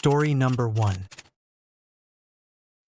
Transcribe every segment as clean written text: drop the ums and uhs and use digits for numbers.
Story number 1.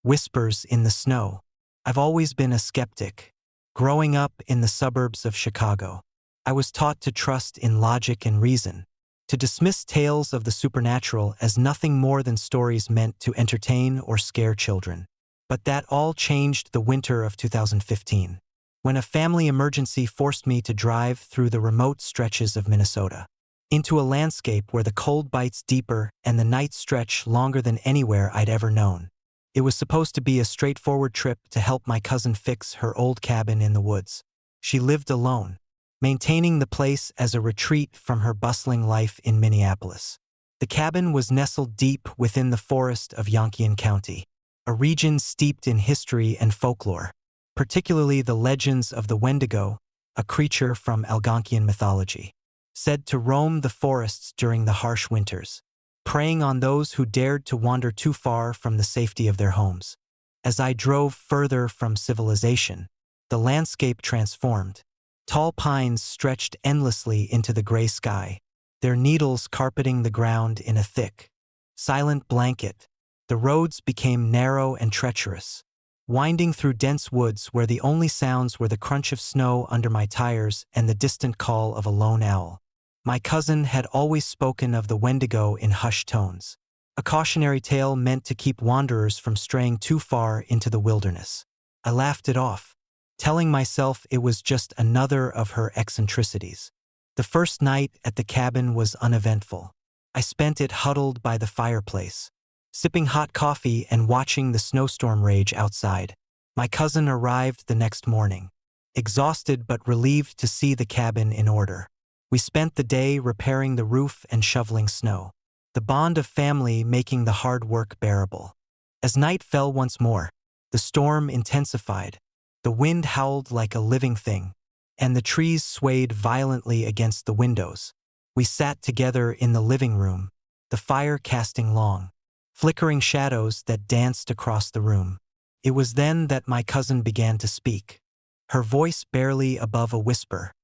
Whispers in the Snow. I've always been a skeptic. Growing up in the suburbs of Chicago, I was taught to trust in logic and reason, to dismiss tales of the supernatural as nothing more than stories meant to entertain or scare children. But that all changed the winter of 2015, when a family emergency forced me to drive through the remote stretches of Minnesota, into a landscape where the cold bites deeper and the nights stretch longer than anywhere I'd ever known. It was supposed to be a straightforward trip to help my cousin fix her old cabin in the woods. She lived alone, maintaining the place as a retreat from her bustling life in Minneapolis. The cabin was nestled deep within the forest of Yonkian County, a region steeped in history and folklore, particularly the legends of the Wendigo, a creature from Algonquian mythology, said to roam the forests during the harsh winters, preying on those who dared to wander too far from the safety of their homes. As I drove further from civilization, the landscape transformed. Tall pines stretched endlessly into the gray sky, their needles carpeting the ground in a thick, silent blanket. The roads became narrow and treacherous, winding through dense woods where the only sounds were the crunch of snow under my tires and the distant call of a lone owl. My cousin had always spoken of the Wendigo in hushed tones, a cautionary tale meant to keep wanderers from straying too far into the wilderness. I laughed it off, telling myself it was just another of her eccentricities. The first night at the cabin was uneventful. I spent it huddled by the fireplace, sipping hot coffee and watching the snowstorm rage outside. My cousin arrived the next morning, exhausted but relieved to see the cabin in order. We spent the day repairing the roof and shoveling snow, the bond of family making the hard work bearable. As night fell once more, the storm intensified. The wind howled like a living thing, and the trees swayed violently against the windows. We sat together in the living room, the fire casting long, flickering shadows that danced across the room. It was then that my cousin began to speak, her voice barely above a whisper.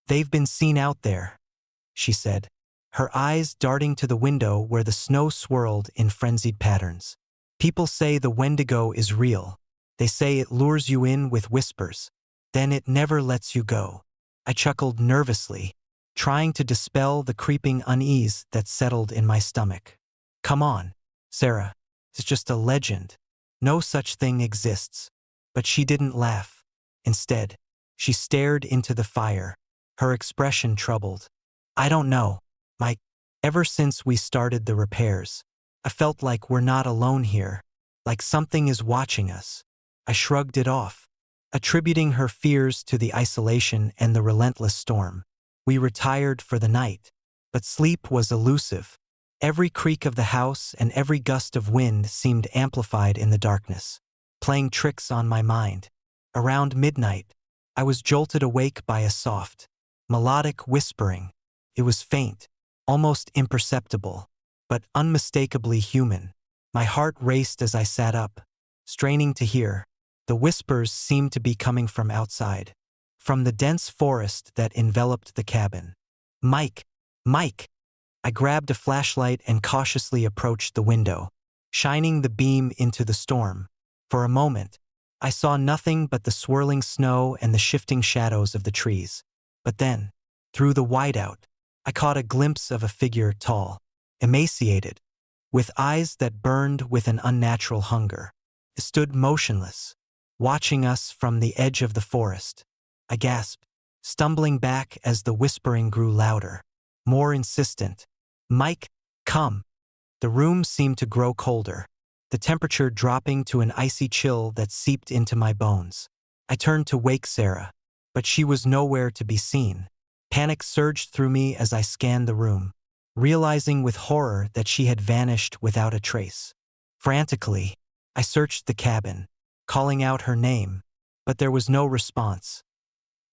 "They've been seen out there," she said, her eyes darting to the window where the snow swirled in frenzied patterns. "People say the Wendigo is real. They say it lures you in with whispers, then it never lets you go." I chuckled nervously, trying to dispel the creeping unease that settled in my stomach. "Come on, Sarah, it's just a legend. No such thing exists." But she didn't laugh. Instead, she stared into the fire, her expression troubled. "I don't know, Mike. Ever since we started the repairs, I felt like we're not alone here, like something is watching us." I shrugged it off, attributing her fears to the isolation and the relentless storm. We retired for the night, but sleep was elusive. Every creak of the house and every gust of wind seemed amplified in the darkness, playing tricks on my mind. Around midnight, I was jolted awake by a soft, melodic whispering. It was faint, almost imperceptible, but unmistakably human. My heart raced as I sat up, straining to hear. The whispers seemed to be coming from outside, from the dense forest that enveloped the cabin. "Mike! Mike!" I grabbed a flashlight and cautiously approached the window, shining the beam into the storm. For a moment, I saw nothing but the swirling snow and the shifting shadows of the trees. But then, through the whiteout, I caught a glimpse of a figure tall, emaciated, with eyes that burned with an unnatural hunger. It stood motionless, watching us from the edge of the forest. I gasped, stumbling back as the whispering grew louder, more insistent. "Mike, come." The room seemed to grow colder, the temperature dropping to an icy chill that seeped into my bones. I turned to wake Sarah, but she was nowhere to be seen. Panic surged through me as I scanned the room, realizing with horror that she had vanished without a trace. Frantically, I searched the cabin, calling out her name, but there was no response.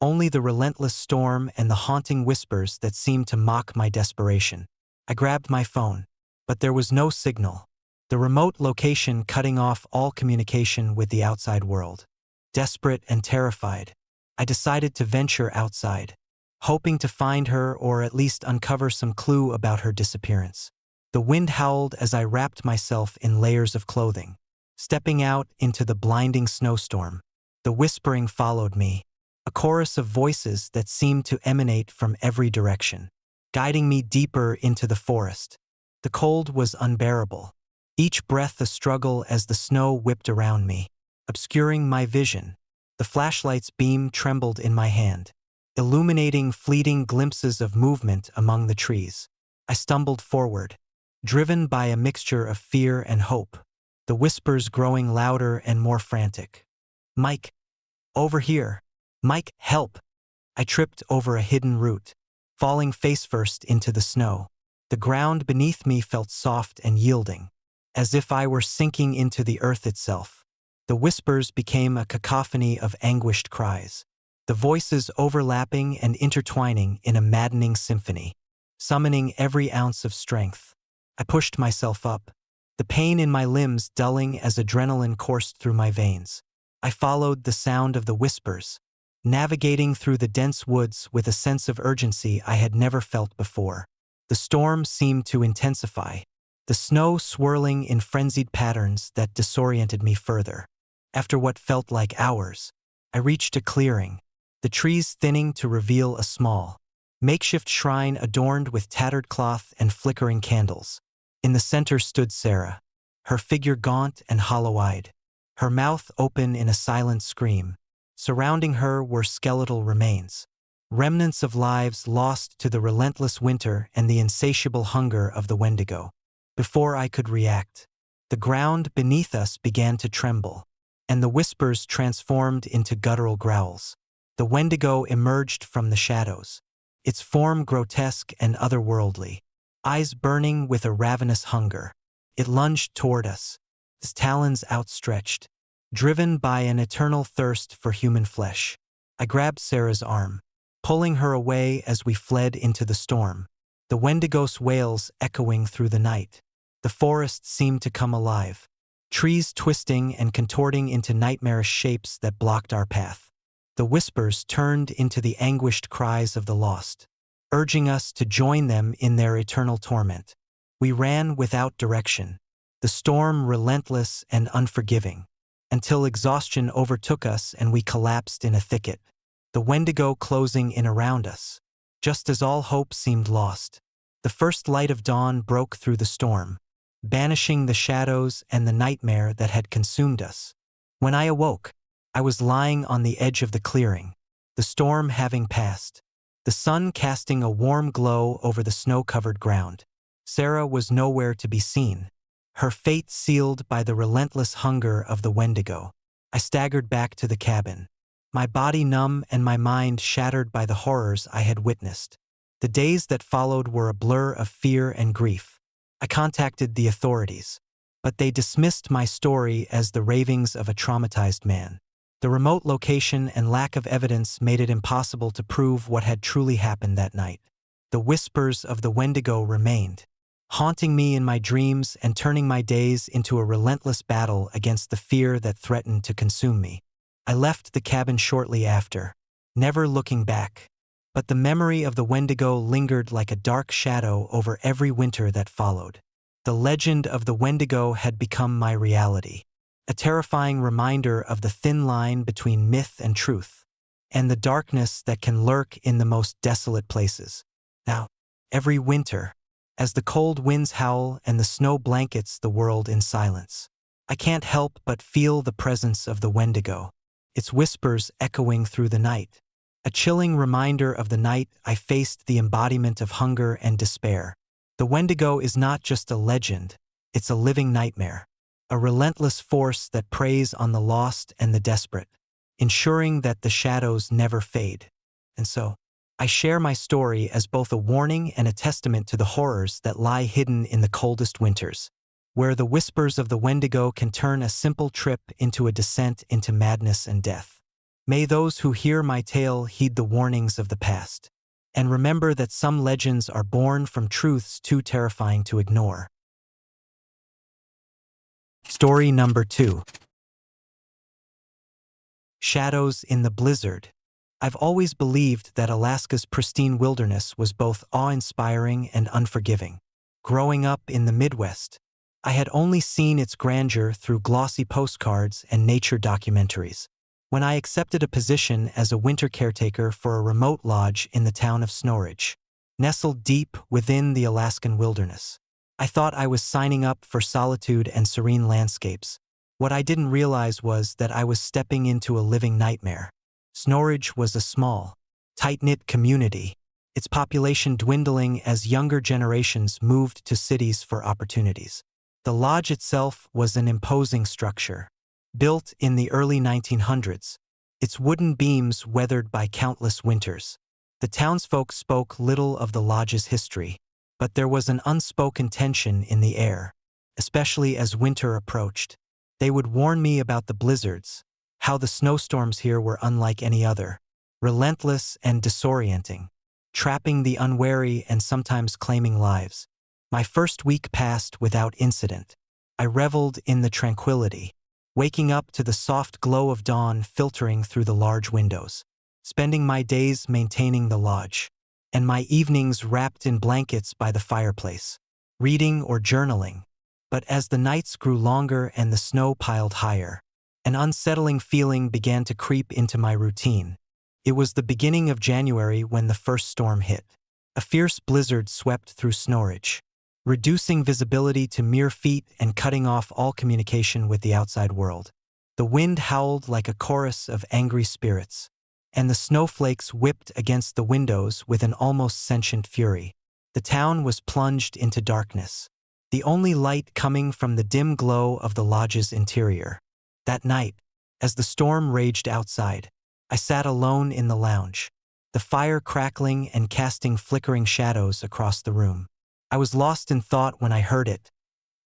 Only the relentless storm and the haunting whispers that seemed to mock my desperation. I grabbed my phone, but there was no signal, the remote location cutting off all communication with the outside world. Desperate and terrified, I decided to venture outside, hoping to find her or at least uncover some clue about her disappearance. The wind howled as I wrapped myself in layers of clothing. Stepping out into the blinding snowstorm, the whispering followed me, a chorus of voices that seemed to emanate from every direction, guiding me deeper into the forest. The cold was unbearable, each breath a struggle as the snow whipped around me, obscuring my vision. The flashlight's beam trembled in my hand, illuminating fleeting glimpses of movement among the trees. I stumbled forward, driven by a mixture of fear and hope, the whispers growing louder and more frantic. "Mike, over here. Mike, help!" I tripped over a hidden root, falling face-first into the snow. The ground beneath me felt soft and yielding, as if I were sinking into the earth itself. The whispers became a cacophony of anguished cries, the voices overlapping and intertwining in a maddening symphony, summoning every ounce of strength. I pushed myself up, the pain in my limbs dulling as adrenaline coursed through my veins. I followed the sound of the whispers, navigating through the dense woods with a sense of urgency I had never felt before. The storm seemed to intensify, the snow swirling in frenzied patterns that disoriented me further. After what felt like hours, I reached a clearing, the trees thinning to reveal a small, makeshift shrine adorned with tattered cloth and flickering candles. In the center stood Sarah, her figure gaunt and hollow-eyed, her mouth open in a silent scream. Surrounding her were skeletal remains, remnants of lives lost to the relentless winter and the insatiable hunger of the Wendigo. Before I could react, the ground beneath us began to tremble, and the whispers transformed into guttural growls. The Wendigo emerged from the shadows, its form grotesque and otherworldly, eyes burning with a ravenous hunger. It lunged toward us, its talons outstretched, driven by an eternal thirst for human flesh. I grabbed Sarah's arm, pulling her away as we fled into the storm, the Wendigo's wails echoing through the night. The forest seemed to come alive, trees twisting and contorting into nightmarish shapes that blocked our path. The whispers turned into the anguished cries of the lost, urging us to join them in their eternal torment. We ran without direction, the storm relentless and unforgiving, until exhaustion overtook us and we collapsed in a thicket, the Wendigo closing in around us. Just as all hope seemed lost, the first light of dawn broke through the storm, banishing the shadows and the nightmare that had consumed us. When I awoke, I was lying on the edge of the clearing, the storm having passed, the sun casting a warm glow over the snow-covered ground. Sarah was nowhere to be seen, her fate sealed by the relentless hunger of the Wendigo. I staggered back to the cabin, my body numb and my mind shattered by the horrors I had witnessed. The days that followed were a blur of fear and grief. I contacted the authorities, but they dismissed my story as the ravings of a traumatized man. The remote location and lack of evidence made it impossible to prove what had truly happened that night. The whispers of the Wendigo remained, haunting me in my dreams and turning my days into a relentless battle against the fear that threatened to consume me. I left the cabin shortly after, never looking back, but the memory of the Wendigo lingered like a dark shadow over every winter that followed. The legend of the Wendigo had become my reality, a terrifying reminder of the thin line between myth and truth, and the darkness that can lurk in the most desolate places. Now, every winter, as the cold winds howl and the snow blankets the world in silence, I can't help but feel the presence of the Wendigo, its whispers echoing through the night, a chilling reminder of the night I faced the embodiment of hunger and despair. The Wendigo is not just a legend, it's a living nightmare, a relentless force that preys on the lost and the desperate, ensuring that the shadows never fade. And so, I share my story as both a warning and a testament to the horrors that lie hidden in the coldest winters, where the whispers of the Wendigo can turn a simple trip into a descent into madness and death. May those who hear my tale heed the warnings of the past, and remember that some legends are born from truths too terrifying to ignore. Story number 2. Shadows in the Blizzard. I've always believed that Alaska's pristine wilderness was both awe-inspiring and unforgiving. Growing up in the Midwest, I had only seen its grandeur through glossy postcards and nature documentaries. When I accepted a position as a winter caretaker for a remote lodge in the town of Snorridge, nestled deep within the Alaskan wilderness, I thought I was signing up for solitude and serene landscapes. What I didn't realize was that I was stepping into a living nightmare. Snorridge was a small, tight-knit community, its population dwindling as younger generations moved to cities for opportunities. The lodge itself was an imposing structure, built in the early 1900s, its wooden beams weathered by countless winters. The townsfolk spoke little of the lodge's history, but there was an unspoken tension in the air, especially as winter approached. They would warn me about the blizzards, how the snowstorms here were unlike any other, relentless and disorienting, trapping the unwary and sometimes claiming lives. My first week passed without incident. I reveled in the tranquility, waking up to the soft glow of dawn filtering through the large windows, spending my days maintaining the lodge, and my evenings wrapped in blankets by the fireplace, reading or journaling. But as the nights grew longer and the snow piled higher, an unsettling feeling began to creep into my routine. It was the beginning of January when the first storm hit. A fierce blizzard swept through Snorridge, reducing visibility to mere feet and cutting off all communication with the outside world. The wind howled like a chorus of angry spirits, and the snowflakes whipped against the windows with an almost sentient fury. The town was plunged into darkness, the only light coming from the dim glow of the lodge's interior. That night, as the storm raged outside, I sat alone in the lounge, the fire crackling and casting flickering shadows across the room. I was lost in thought when I heard it,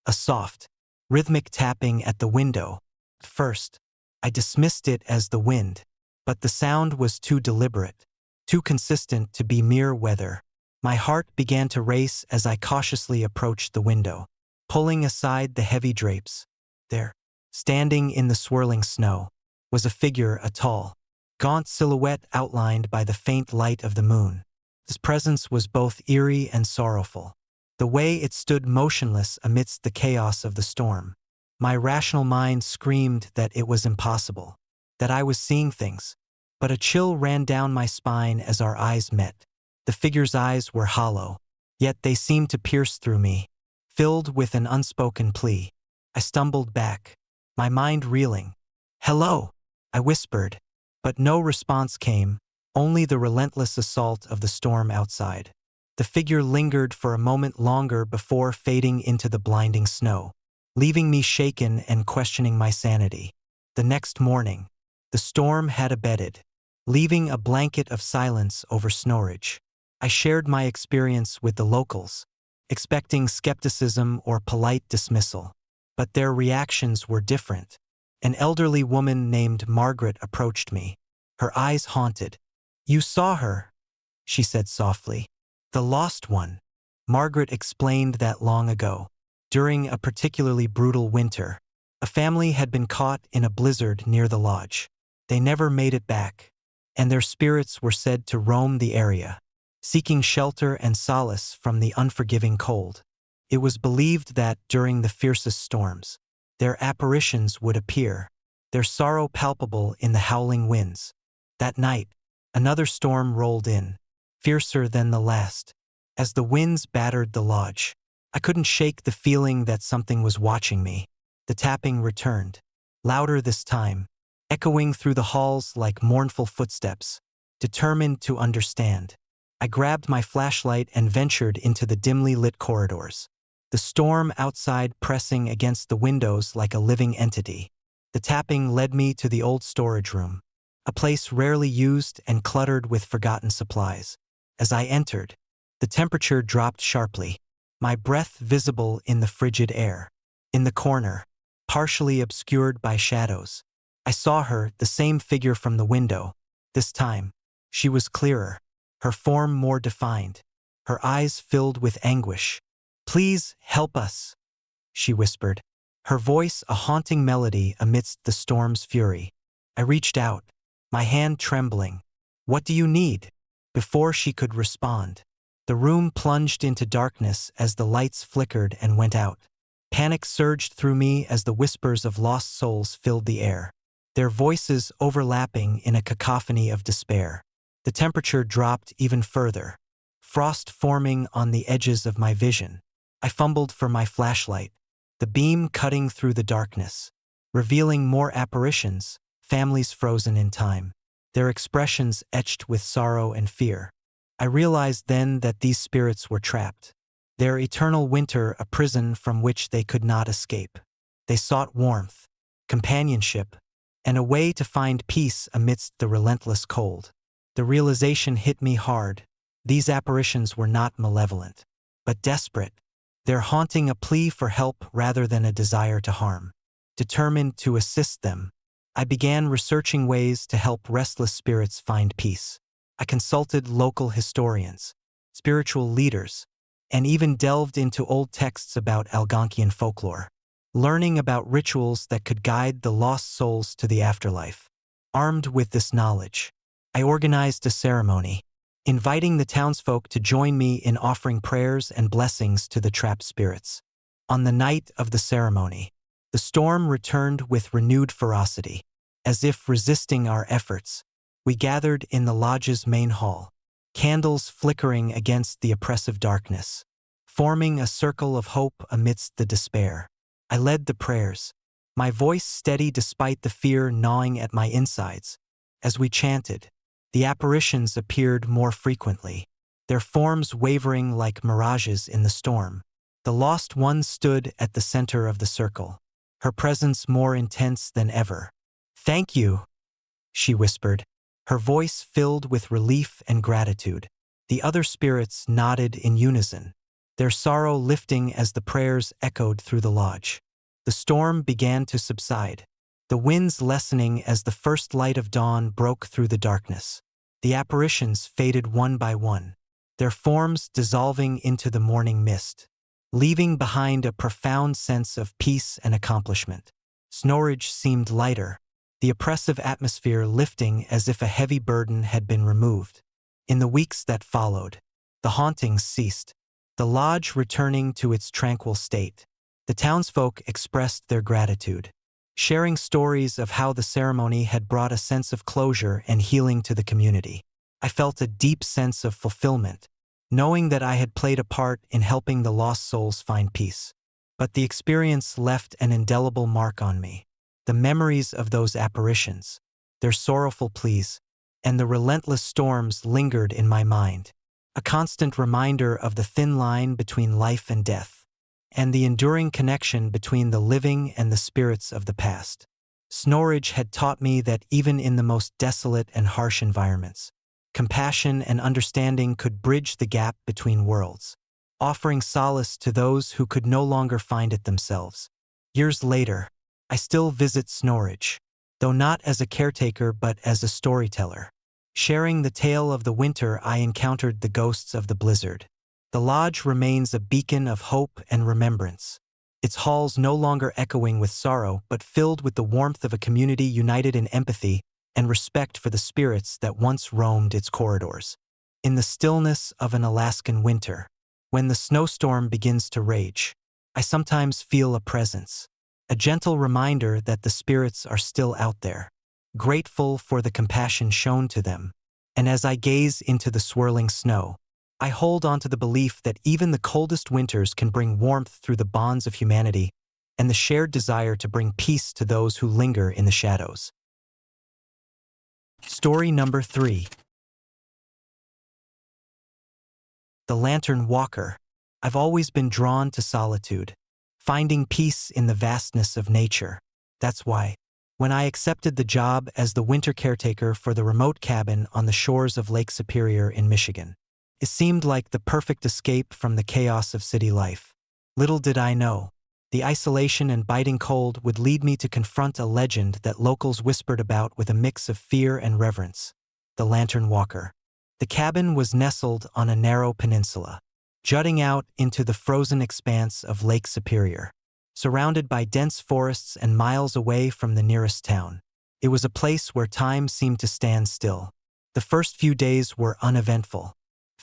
a soft, rhythmic tapping at the window. At first, I dismissed it as the wind, but the sound was too deliberate, too consistent to be mere weather. My heart began to race as I cautiously approached the window, pulling aside the heavy drapes. There, standing in the swirling snow, was a figure, a tall, gaunt silhouette outlined by the faint light of the moon. His presence was both eerie and sorrowful, the way it stood motionless amidst the chaos of the storm. My rational mind screamed that it was impossible, that I was seeing things, but a chill ran down my spine as our eyes met. The figure's eyes were hollow, yet they seemed to pierce through me, filled with an unspoken plea. I stumbled back, my mind reeling. "Hello," I whispered, but no response came, only the relentless assault of the storm outside. The figure lingered for a moment longer before fading into the blinding snow, leaving me shaken and questioning my sanity. The next morning, the storm had abated, leaving a blanket of silence over Snorridge. I shared my experience with the locals, expecting skepticism or polite dismissal, but their reactions were different. An elderly woman named Margaret approached me, her eyes haunted. "You saw her," she said softly. "The lost one." Margaret explained that long ago, during a particularly brutal winter, a family had been caught in a blizzard near the lodge. They never made it back, and their spirits were said to roam the area, seeking shelter and solace from the unforgiving cold. It was believed that during the fiercest storms, their apparitions would appear, their sorrow palpable in the howling winds. That night, another storm rolled in, fiercer than the last. As the winds battered the lodge, I couldn't shake the feeling that something was watching me. The tapping returned, louder this time, echoing through the halls like mournful footsteps, determined to understand. I grabbed my flashlight and ventured into the dimly lit corridors, the storm outside pressing against the windows like a living entity. The tapping led me to the old storage room, a place rarely used and cluttered with forgotten supplies. As I entered, the temperature dropped sharply, my breath visible in the frigid air. In the corner, partially obscured by shadows, I saw her, the same figure from the window. This time, she was clearer, her form more defined, her eyes filled with anguish. "Please help us," she whispered, her voice a haunting melody amidst the storm's fury. I reached out, my hand trembling. "What do you need?" Before she could respond, The room plunged into darkness as the lights flickered and went out. Panic surged through me as the whispers of lost souls filled the air, their voices overlapping in a cacophony of despair. The temperature dropped even further, frost forming on the edges of my vision. I fumbled for my flashlight, the beam cutting through the darkness, revealing more apparitions, families frozen in time, their expressions etched with sorrow and fear. I realized then that these spirits were trapped, their eternal winter a prison from which they could not escape. They sought warmth, companionship, and a way to find peace amidst the relentless cold. The realization hit me hard. These apparitions were not malevolent, but desperate, their haunting a plea for help rather than a desire to harm. Determined to assist them, I began researching ways to help restless spirits find peace. I consulted local historians, spiritual leaders, and even delved into old texts about Algonquian folklore, learning about rituals that could guide the lost souls to the afterlife. Armed with this knowledge, I organized a ceremony, inviting the townsfolk to join me in offering prayers and blessings to the trapped spirits. On the night of the ceremony, the storm returned with renewed ferocity. As if resisting our efforts, we gathered in the lodge's main hall, candles flickering against the oppressive darkness, forming a circle of hope amidst the despair. I led the prayers, my voice steady despite the fear gnawing at my insides. As we chanted, the apparitions appeared more frequently, their forms wavering like mirages in the storm. The lost one stood at the center of the circle, her presence more intense than ever. "Thank you," she whispered, her voice filled with relief and gratitude. The other spirits nodded in unison, their sorrow lifting as the prayers echoed through the lodge. The storm began to subside, the winds lessening as the first light of dawn broke through the darkness. The apparitions faded one by one, their forms dissolving into the morning mist, leaving behind a profound sense of peace and accomplishment. Snorridge seemed lighter, the oppressive atmosphere lifting as if a heavy burden had been removed. In the weeks that followed, the hauntings ceased, the lodge returning to its tranquil state. The townsfolk expressed their gratitude, sharing stories of how the ceremony had brought a sense of closure and healing to the community. I felt a deep sense of fulfillment, knowing that I had played a part in helping the lost souls find peace. But the experience left an indelible mark on me. The memories of those apparitions, their sorrowful pleas, and the relentless storms lingered in my mind, a constant reminder of the thin line between life and death, and the enduring connection between the living and the spirits of the past. Snorridge had taught me that even in the most desolate and harsh environments, compassion and understanding could bridge the gap between worlds, offering solace to those who could no longer find it themselves. Years later, I still visit Snorridge, though not as a caretaker but as a storyteller. Sharing the tale of the winter I encountered the ghosts of the blizzard. The lodge remains a beacon of hope and remembrance, its halls no longer echoing with sorrow but filled with the warmth of a community united in empathy and respect for the spirits that once roamed its corridors. In the stillness of an Alaskan winter, when the snowstorm begins to rage, I sometimes feel a presence, a gentle reminder that the spirits are still out there, grateful for the compassion shown to them. And as I gaze into the swirling snow, I hold on to the belief that even the coldest winters can bring warmth through the bonds of humanity and the shared desire to bring peace to those who linger in the shadows. Story number 3. The Lantern Walker. I've always been drawn to solitude, finding peace in the vastness of nature. That's why, when I accepted the job as the winter caretaker for the remote cabin on the shores of Lake Superior in Michigan, it seemed like the perfect escape from the chaos of city life. Little did I know, the isolation and biting cold would lead me to confront a legend that locals whispered about with a mix of fear and reverence: the Lantern Walker. The cabin was nestled on a narrow peninsula, jutting out into the frozen expanse of Lake Superior, surrounded by dense forests and miles away from the nearest town. It was a place where time seemed to stand still. The first few days were uneventful,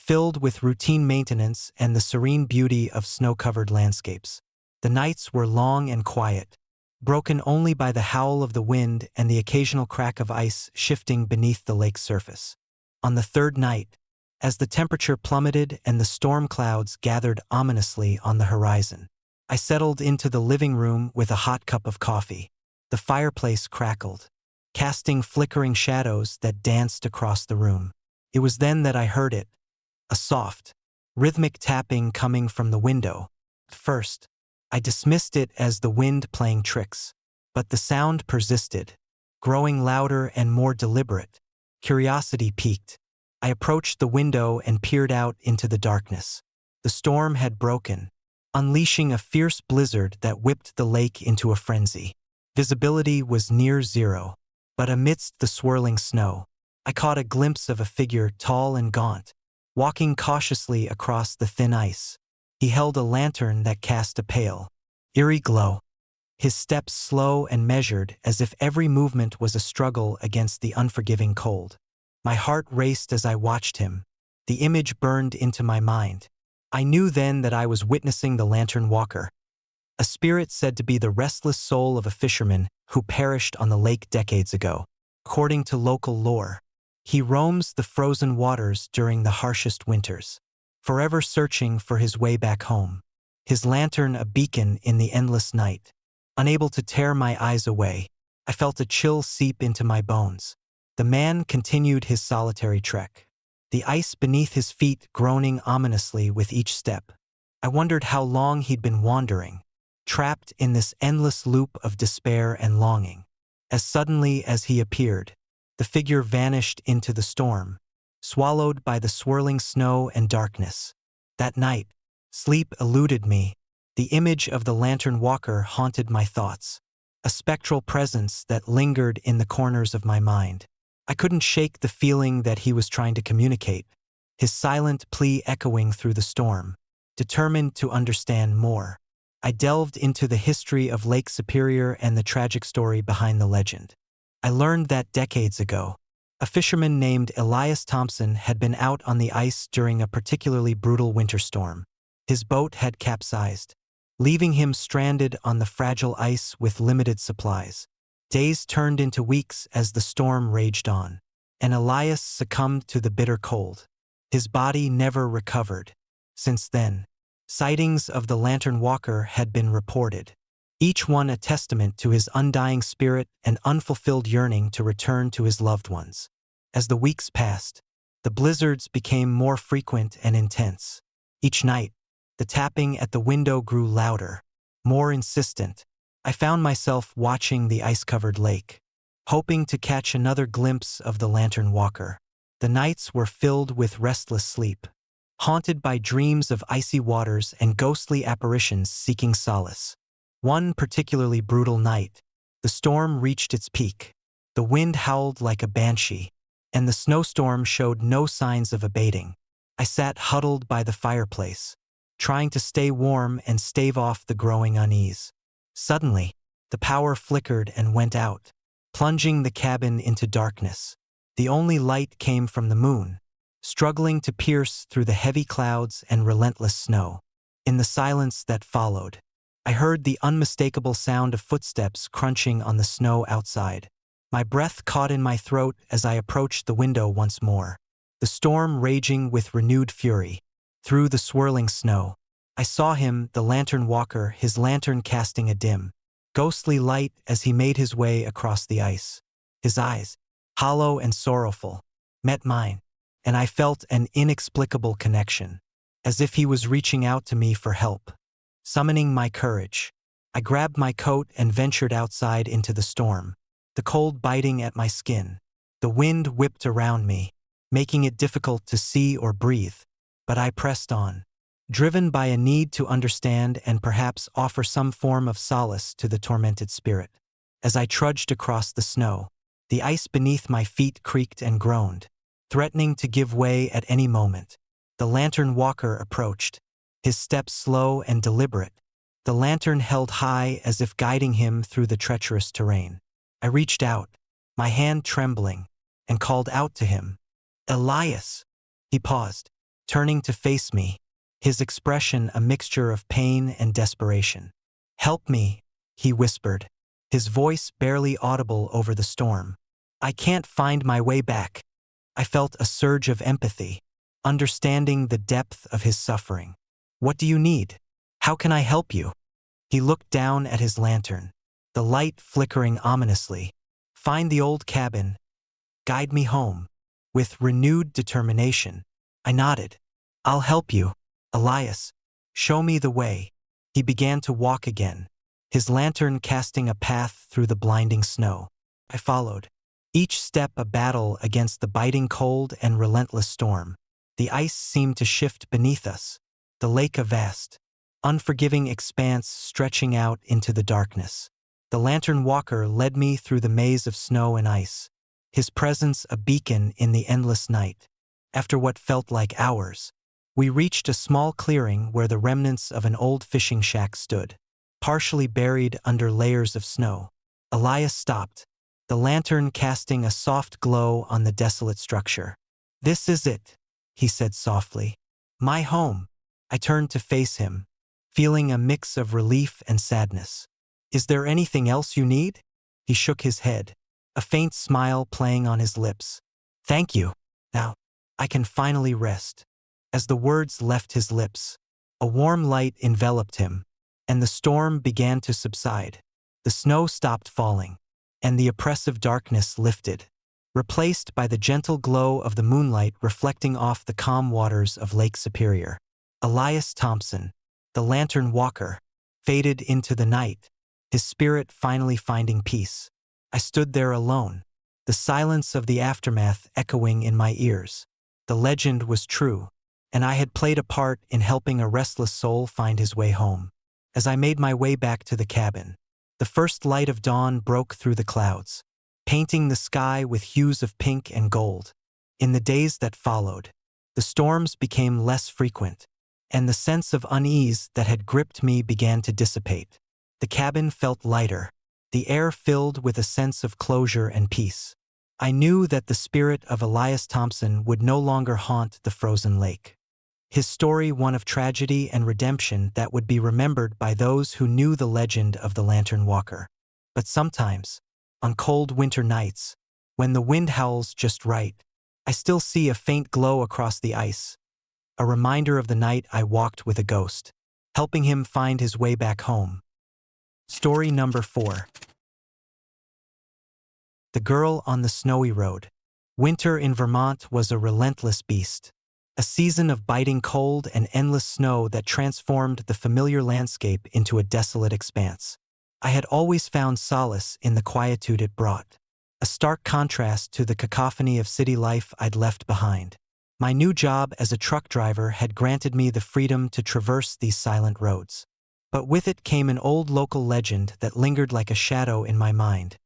filled with routine maintenance and the serene beauty of snow-covered landscapes. The nights were long and quiet, broken only by the howl of the wind and the occasional crack of ice shifting beneath the lake's surface. On the third night, as the temperature plummeted and the storm clouds gathered ominously on the horizon, I settled into the living room with a hot cup of coffee. The fireplace crackled, casting flickering shadows that danced across the room. It was then that I heard it, a soft, rhythmic tapping coming from the window. At first, I dismissed it as the wind playing tricks, but the sound persisted, growing louder and more deliberate. Curiosity piqued. I approached the window and peered out into the darkness. The storm had broken, unleashing a fierce blizzard that whipped the lake into a frenzy. Visibility was near zero, but amidst the swirling snow, I caught a glimpse of a figure tall and gaunt, walking cautiously across the thin ice. He held a lantern that cast a pale, eerie glow, his steps slow and measured as if every movement was a struggle against the unforgiving cold. My heart raced as I watched him. The image burned into my mind. I knew then that I was witnessing the lantern walker, a spirit said to be the restless soul of a fisherman who perished on the lake decades ago. According to local lore, he roams the frozen waters during the harshest winters, forever searching for his way back home, his lantern a beacon in the endless night. Unable to tear my eyes away, I felt a chill seep into my bones. The man continued his solitary trek, the ice beneath his feet groaning ominously with each step. I wondered how long he'd been wandering, trapped in this endless loop of despair and longing. As suddenly as he appeared, the figure vanished into the storm, swallowed by the swirling snow and darkness. That night, sleep eluded me. The image of the lantern walker haunted my thoughts, a spectral presence that lingered in the corners of my mind. I couldn't shake the feeling that he was trying to communicate, his silent plea echoing through the storm. Determined to understand more, I delved into the history of Lake Superior and the tragic story behind the legend. I learned that decades ago, a fisherman named Elias Thompson had been out on the ice during a particularly brutal winter storm. His boat had capsized, leaving him stranded on the fragile ice with limited supplies. Days turned into weeks as the storm raged on, and Elias succumbed to the bitter cold. His body never recovered. Since then, sightings of the lantern walker had been reported, each one a testament to his undying spirit and unfulfilled yearning to return to his loved ones. As the weeks passed, the blizzards became more frequent and intense. Each night, the tapping at the window grew louder, more insistent. I found myself watching the ice-covered lake, hoping to catch another glimpse of the lantern walker. The nights were filled with restless sleep, haunted by dreams of icy waters and ghostly apparitions seeking solace. One particularly brutal night, the storm reached its peak. The wind howled like a banshee, and the snowstorm showed no signs of abating. I sat huddled by the fireplace, trying to stay warm and stave off the growing unease. Suddenly, the power flickered and went out, plunging the cabin into darkness. The only light came from the moon, struggling to pierce through the heavy clouds and relentless snow. In the silence that followed, I heard the unmistakable sound of footsteps crunching on the snow outside. My breath caught in my throat as I approached the window once more, the storm raging with renewed fury. Through the swirling snow, I saw him, the lantern walker, his lantern casting a dim, ghostly light as he made his way across the ice. His eyes, hollow and sorrowful, met mine, and I felt an inexplicable connection, as if he was reaching out to me for help. Summoning my courage, I grabbed my coat and ventured outside into the storm, the cold biting at my skin. The wind whipped around me, making it difficult to see or breathe, but I pressed on, driven by a need to understand and perhaps offer some form of solace to the tormented spirit. As I trudged across the snow, the ice beneath my feet creaked and groaned, threatening to give way at any moment. The lantern walker approached, his steps slow and deliberate, the lantern held high as if guiding him through the treacherous terrain. I reached out, my hand trembling, and called out to him, "Elias!" He paused, turning to face me, his expression a mixture of pain and desperation. "Help me," he whispered, his voice barely audible over the storm. "I can't find my way back." I felt a surge of empathy, understanding the depth of his suffering. "What do you need? How can I help you?" He looked down at his lantern, the light flickering ominously. "Find the old cabin. Guide me home." With renewed determination, I nodded. "I'll help you, Elias. Show me the way." He began to walk again, his lantern casting a path through the blinding snow. I followed, each step a battle against the biting cold and relentless storm. The ice seemed to shift beneath us, the lake a vast, unforgiving expanse stretching out into the darkness. The lantern walker led me through the maze of snow and ice, his presence a beacon in the endless night. After what felt like hours, we reached a small clearing where the remnants of an old fishing shack stood, partially buried under layers of snow. Elias stopped, the lantern casting a soft glow on the desolate structure. "This is it," he said softly. "My home." I turned to face him, feeling a mix of relief and sadness. "Is there anything else you need?" He shook his head, a faint smile playing on his lips. "Thank you. Now, I can finally rest." As the words left his lips, a warm light enveloped him, and the storm began to subside. The snow stopped falling, and the oppressive darkness lifted, replaced by the gentle glow of the moonlight reflecting off the calm waters of Lake Superior. Elias Thompson, the lantern walker, faded into the night, his spirit finally finding peace. I stood there alone, the silence of the aftermath echoing in my ears. The legend was true, and I had played a part in helping a restless soul find his way home. As I made my way back to the cabin, the first light of dawn broke through the clouds, painting the sky with hues of pink and gold. In the days that followed, the storms became less frequent, and the sense of unease that had gripped me began to dissipate. The cabin felt lighter, the air filled with a sense of closure and peace. I knew that the spirit of Elias Thompson would no longer haunt the frozen lake. His story one of tragedy and redemption that would be remembered by those who knew the legend of the Lantern Walker. But sometimes, on cold winter nights, when the wind howls just right, I still see a faint glow across the ice, a reminder of the night I walked with a ghost, helping him find his way back home. Story number 4. The Girl on the Snowy Road. Winter in Vermont was a relentless beast. A season of biting cold and endless snow that transformed the familiar landscape into a desolate expanse. I had always found solace in the quietude it brought, a stark contrast to the cacophony of city life I'd left behind. My new job as a truck driver had granted me the freedom to traverse these silent roads. But with it came an old local legend that lingered like a shadow in my mind.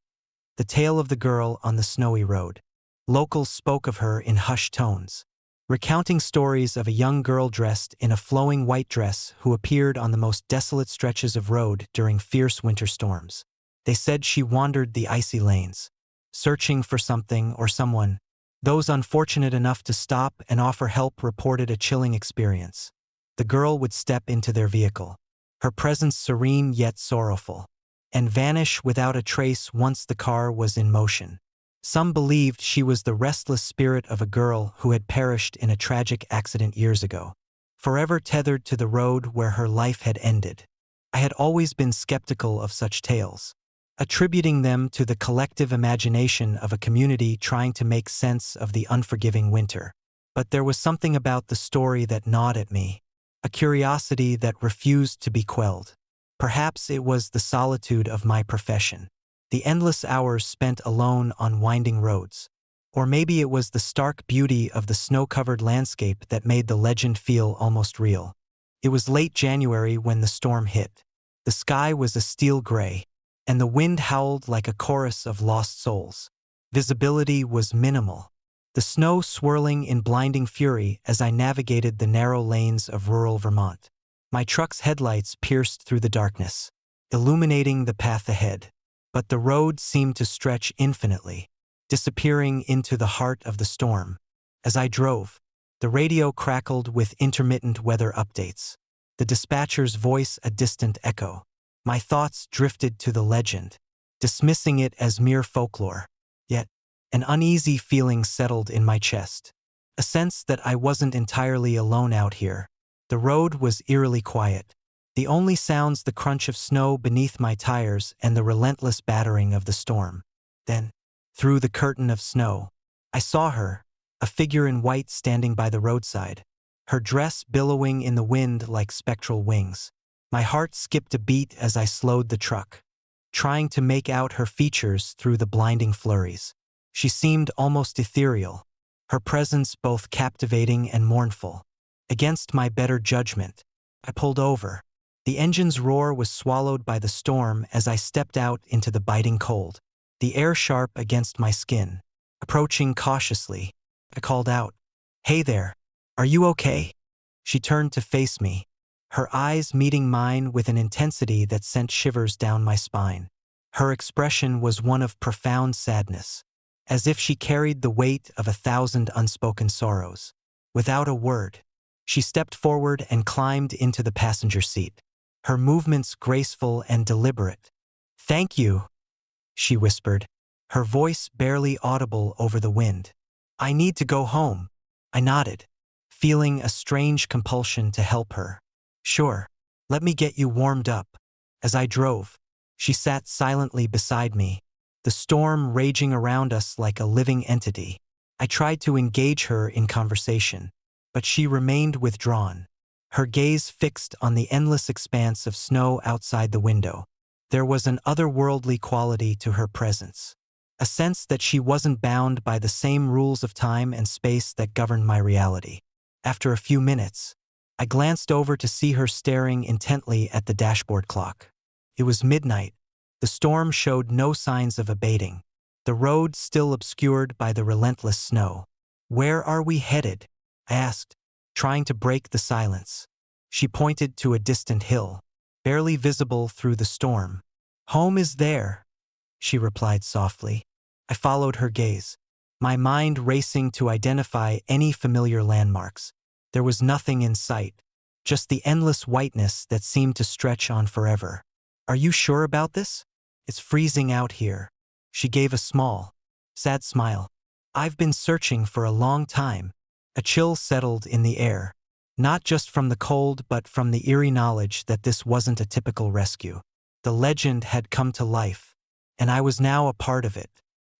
The tale of the girl on the snowy road. Locals spoke of her in hushed tones, recounting stories of a young girl dressed in a flowing white dress who appeared on the most desolate stretches of road during fierce winter storms. They said she wandered the icy lanes, searching for something or someone. Those unfortunate enough to stop and offer help reported a chilling experience. The girl would step into their vehicle, her presence serene yet sorrowful, and vanish without a trace once the car was in motion. Some believed she was the restless spirit of a girl who had perished in a tragic accident years ago, forever tethered to the road where her life had ended. I had always been skeptical of such tales, attributing them to the collective imagination of a community trying to make sense of the unforgiving winter. But there was something about the story that gnawed at me, a curiosity that refused to be quelled. Perhaps it was the solitude of my profession, the endless hours spent alone on winding roads. Or maybe it was the stark beauty of the snow-covered landscape that made the legend feel almost real. It was late January when the storm hit. The sky was a steel gray, and the wind howled like a chorus of lost souls. Visibility was minimal, the snow swirling in blinding fury as I navigated the narrow lanes of rural Vermont. My truck's headlights pierced through the darkness, illuminating the path ahead. But the road seemed to stretch infinitely, disappearing into the heart of the storm. As I drove, The radio crackled with intermittent weather updates. The dispatcher's voice a distant echo. My thoughts drifted to the legend, dismissing it as mere folklore. Yet, an uneasy feeling settled in my chest. A sense that I wasn't entirely alone out here. The road was eerily quiet. The only sounds the crunch of snow beneath my tires and the relentless battering of the storm. Then, through the curtain of snow, I saw her, a figure in white standing by the roadside, her dress billowing in the wind like spectral wings. My heart skipped a beat as I slowed the truck, trying to make out her features through the blinding flurries. She seemed almost ethereal, her presence both captivating and mournful. Against my better judgment, I pulled over. The engine's roar was swallowed by the storm as I stepped out into the biting cold, the air sharp against my skin. Approaching cautiously, I called out, "Hey there, are you okay?" She turned to face me, her eyes meeting mine with an intensity that sent shivers down my spine. Her expression was one of profound sadness, as if she carried the weight of 1,000 unspoken sorrows. Without a word, she stepped forward and climbed into the passenger seat, her movements graceful and deliberate. "Thank you," she whispered, her voice barely audible over the wind. "I need to go home," I nodded, feeling a strange compulsion to help her. "Sure, let me get you warmed up." As I drove, she sat silently beside me, the storm raging around us like a living entity. I tried to engage her in conversation, but she remained withdrawn, her gaze fixed on the endless expanse of snow outside the window. There was an otherworldly quality to her presence, a sense that she wasn't bound by the same rules of time and space that governed my reality. After a few minutes, I glanced over to see her staring intently at the dashboard clock. It was midnight. The storm showed no signs of abating, the road still obscured by the relentless snow. "Where are we headed?" I asked, trying to break the silence. She pointed to a distant hill, barely visible through the storm. "Home is there," she replied softly. I followed her gaze, my mind racing to identify any familiar landmarks. There was nothing in sight, just the endless whiteness that seemed to stretch on forever. "Are you sure about this? It's freezing out here." She gave a small, sad smile. "I've been searching for a long time." A chill settled in the air, not just from the cold but from the eerie knowledge that this wasn't a typical rescue. The legend had come to life, and I was now a part of it.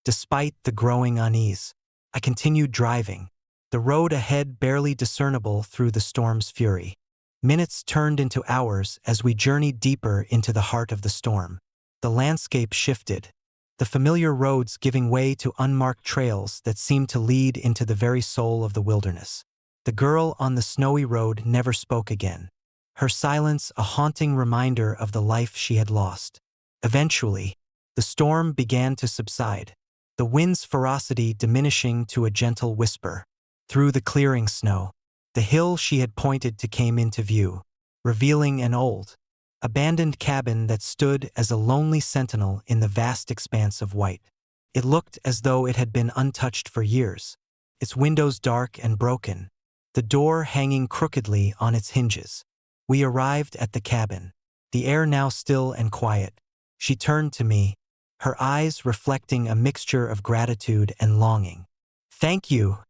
Despite the growing unease, I continued driving, the road ahead barely discernible through the storm's fury. Minutes turned into hours as we journeyed deeper into the heart of the storm. The landscape shifted, the familiar roads giving way to unmarked trails that seemed to lead into the very soul of the wilderness. The girl on the snowy road never spoke again, her silence a haunting reminder of the life she had lost. Eventually, the storm began to subside, the wind's ferocity diminishing to a gentle whisper. Through the clearing snow, the hill she had pointed to came into view, revealing an old, abandoned cabin that stood as a lonely sentinel in the vast expanse of white. It looked as though it had been untouched for years, its windows dark and broken, the door hanging crookedly on its hinges. We arrived at the cabin, the air now still and quiet. She turned to me, her eyes reflecting a mixture of gratitude and longing. "Thank you,"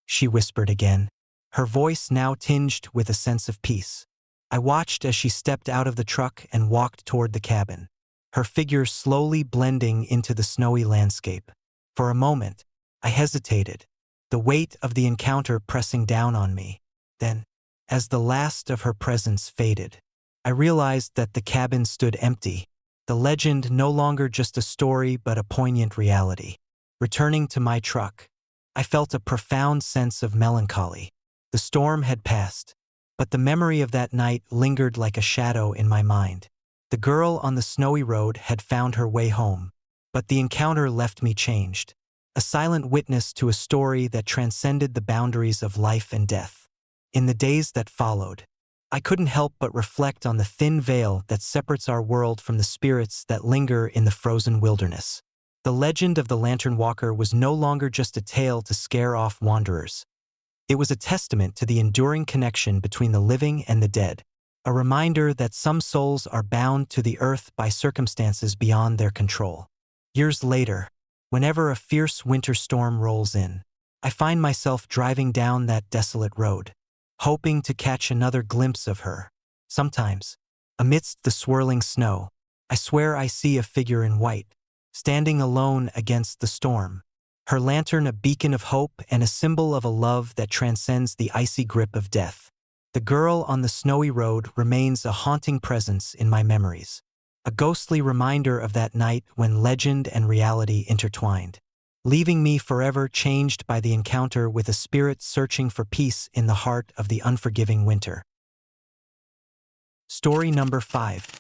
she whispered again, her voice now tinged with a sense of peace. I watched as she stepped out of the truck and walked toward the cabin, her figure slowly blending into the snowy landscape. For a moment, I hesitated, the weight of the encounter pressing down on me. Then, as the last of her presence faded, I realized that the cabin stood empty, the legend no longer just a story but a poignant reality. Returning to my truck, I felt a profound sense of melancholy. The storm had passed, but the memory of that night lingered like a shadow in my mind. The girl on the snowy road had found her way home, but the encounter left me changed, a silent witness to a story that transcended the boundaries of life and death. In the days that followed, I couldn't help but reflect on the thin veil that separates our world from the spirits that linger in the frozen wilderness. The legend of the Lantern Walker was no longer just a tale to scare off wanderers. It was a testament to the enduring connection between the living and the dead, a reminder that some souls are bound to the earth by circumstances beyond their control. Years later, whenever a fierce winter storm rolls in, I find myself driving down that desolate road, hoping to catch another glimpse of her. Sometimes, amidst the swirling snow, I swear I see a figure in white, standing alone against the storm, her lantern a beacon of hope and a symbol of a love that transcends the icy grip of death. The girl on the snowy road remains a haunting presence in my memories, a ghostly reminder of that night when legend and reality intertwined, leaving me forever changed by the encounter with a spirit searching for peace in the heart of the unforgiving winter. Story number 5.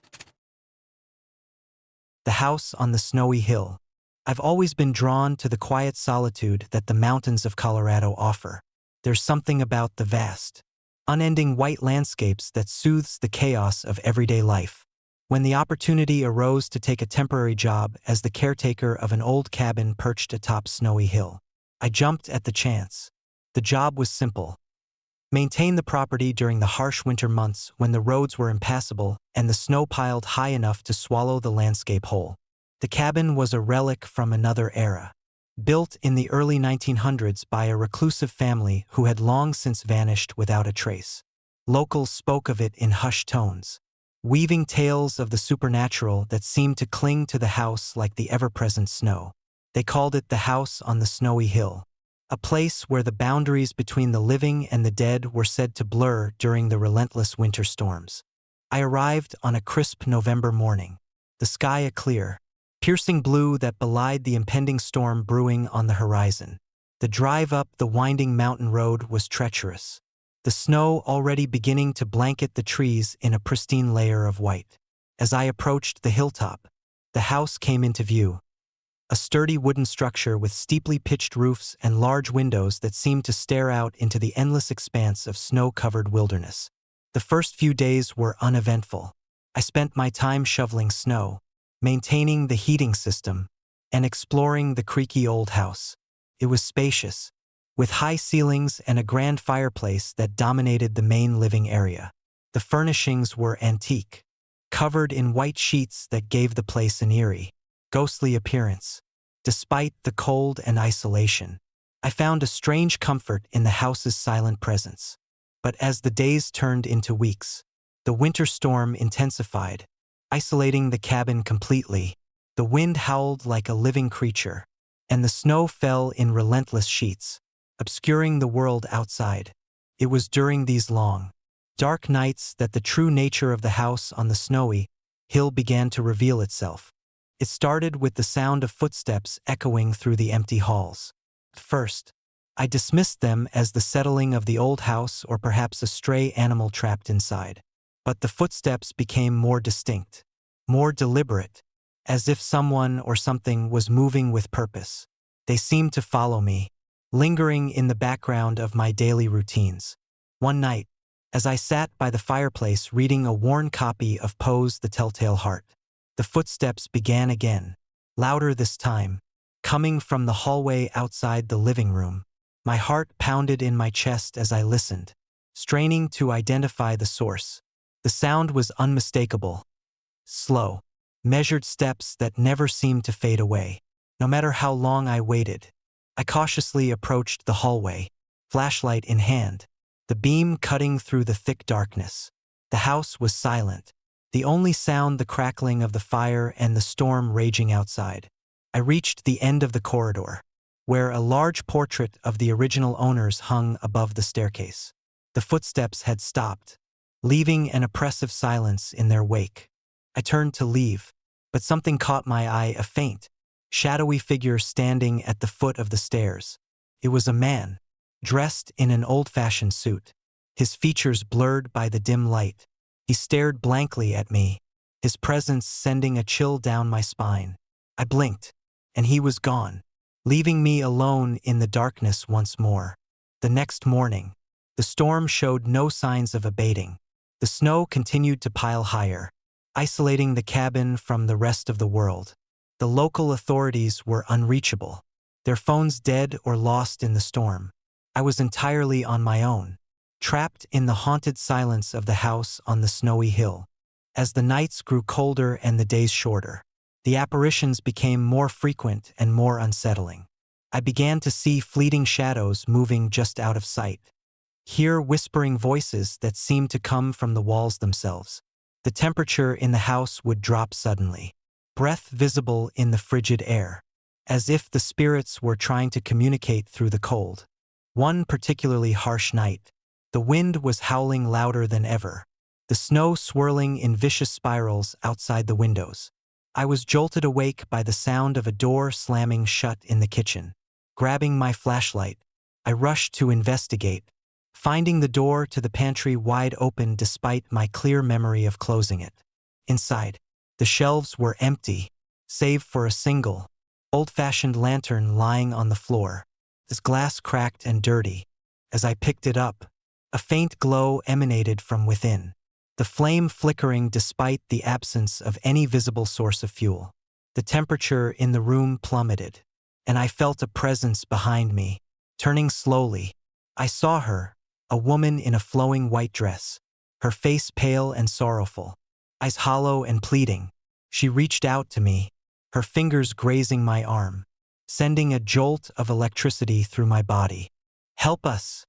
The House on the Snowy Hill. I've always been drawn to the quiet solitude that the mountains of Colorado offer. There's something about the vast, unending white landscapes that soothes the chaos of everyday life. When the opportunity arose to take a temporary job as the caretaker of an old cabin perched atop Snowy Hill, I jumped at the chance. The job was simple: maintain the property during the harsh winter months when the roads were impassable and the snow piled high enough to swallow the landscape whole. The cabin was a relic from another era, built in the early 1900s by a reclusive family who had long since vanished without a trace. Locals spoke of it in hushed tones, weaving tales of the supernatural that seemed to cling to the house like the ever-present snow. They called it the House on the Snowy Hill, a place where the boundaries between the living and the dead were said to blur during the relentless winter storms. I arrived on a crisp November morning, the sky a clear, piercing blue that belied the impending storm brewing on the horizon. The drive up the winding mountain road was treacherous, the snow already beginning to blanket the trees in a pristine layer of white. As I approached the hilltop, the house came into view, a sturdy wooden structure with steeply pitched roofs and large windows that seemed to stare out into the endless expanse of snow-covered wilderness. The first few days were uneventful. I spent my time shoveling snow, maintaining the heating system, and exploring the creaky old house. It was spacious, with high ceilings and a grand fireplace that dominated the main living area. The furnishings were antique, covered in white sheets that gave the place an eerie, ghostly appearance. Despite the cold and isolation, I found a strange comfort in the house's silent presence. But as the days turned into weeks, the winter storm intensified, isolating the cabin completely. The wind howled like a living creature, and the snow fell in relentless sheets, obscuring the world outside. It was during these long, dark nights that the true nature of the house on the snowy hill began to reveal itself. It started with the sound of footsteps echoing through the empty halls. At first, I dismissed them as the settling of the old house or perhaps a stray animal trapped inside. But the footsteps became more distinct, more deliberate, as if someone or something was moving with purpose. They seemed to follow me, lingering in the background of my daily routines. One night, as I sat by the fireplace reading a worn copy of Poe's The Telltale Heart, the footsteps began again, louder this time, coming from the hallway outside the living room. My heart pounded in my chest as I listened, straining to identify the source. The sound was unmistakable, slow, measured steps that never seemed to fade away. No matter how long I waited, I cautiously approached the hallway, flashlight in hand, the beam cutting through the thick darkness. The house was silent, the only sound the crackling of the fire and the storm raging outside. I reached the end of the corridor, where a large portrait of the original owners hung above the staircase. The footsteps had stopped, leaving an oppressive silence in their wake. I turned to leave, but something caught my eye, a faint, shadowy figure standing at the foot of the stairs. It was a man, dressed in an old-fashioned suit, his features blurred by the dim light. He stared blankly at me, his presence sending a chill down my spine. I blinked, and he was gone, leaving me alone in the darkness once more. The next morning, the storm showed no signs of abating. The snow continued to pile higher, isolating the cabin from the rest of the world. The local authorities were unreachable, their phones dead or lost in the storm. I was entirely on my own, trapped in the haunted silence of the house on the snowy hill. As the nights grew colder and the days shorter, the apparitions became more frequent and more unsettling. I began to see fleeting shadows moving just out of sight, hear whispering voices that seemed to come from the walls themselves. The temperature in the house would drop suddenly, breath visible in the frigid air, as if the spirits were trying to communicate through the cold. One particularly harsh night, the wind was howling louder than ever, the snow swirling in vicious spirals outside the windows. I was jolted awake by the sound of a door slamming shut in the kitchen. Grabbing my flashlight, I rushed to investigate, finding the door to the pantry wide open despite my clear memory of closing it. Inside, the shelves were empty, save for a single, old-fashioned lantern lying on the floor, its glass cracked and dirty. As I picked it up, a faint glow emanated from within, the flame flickering despite the absence of any visible source of fuel. The temperature in the room plummeted, and I felt a presence behind me. Turning slowly, I saw her, a woman in a flowing white dress, her face pale and sorrowful, eyes hollow and pleading. She reached out to me, her fingers grazing my arm, sending a jolt of electricity through my body. "Help us,"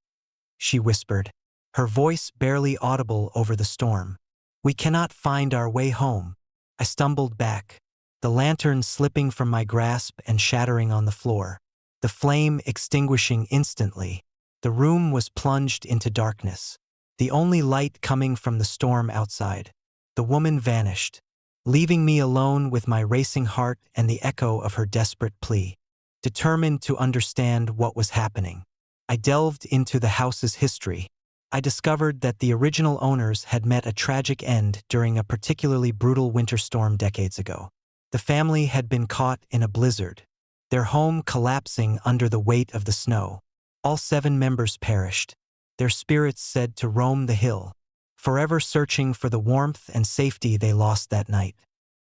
she whispered, her voice barely audible over the storm. "We cannot find our way home." I stumbled back, the lantern slipping from my grasp and shattering on the floor, the flame extinguishing instantly. The room was plunged into darkness, the only light coming from the storm outside. The woman vanished, leaving me alone with my racing heart and the echo of her desperate plea. Determined to understand what was happening, I delved into the house's history. I discovered that the original owners had met a tragic end during a particularly brutal winter storm decades ago. The family had been caught in a blizzard, their home collapsing under the weight of the snow. All 7 members perished, their spirits said to roam the hill, forever searching for the warmth and safety they lost that night.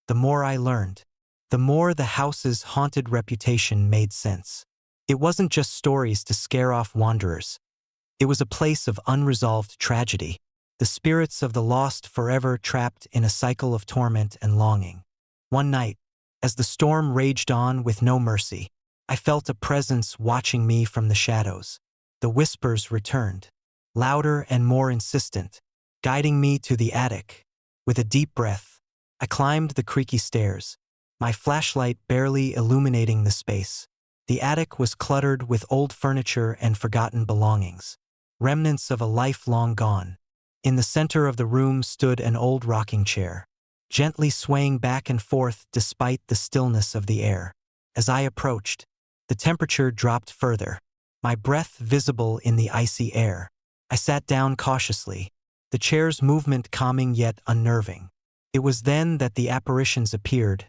The more I learned, the more the house's haunted reputation made sense. It wasn't just stories to scare off wanderers. It was a place of unresolved tragedy, the spirits of the lost forever trapped in a cycle of torment and longing. One night, as the storm raged on with no mercy, I felt a presence watching me from the shadows. The whispers returned, louder and more insistent, guiding me to the attic. With a deep breath, I climbed the creaky stairs, my flashlight barely illuminating the space. The attic was cluttered with old furniture and forgotten belongings, remnants of a life long gone. In the center of the room stood an old rocking chair, gently swaying back and forth despite the stillness of the air. As I approached, the temperature dropped further, my breath visible in the icy air. I sat down cautiously, the chair's movement calming yet unnerving. It was then that the apparitions appeared,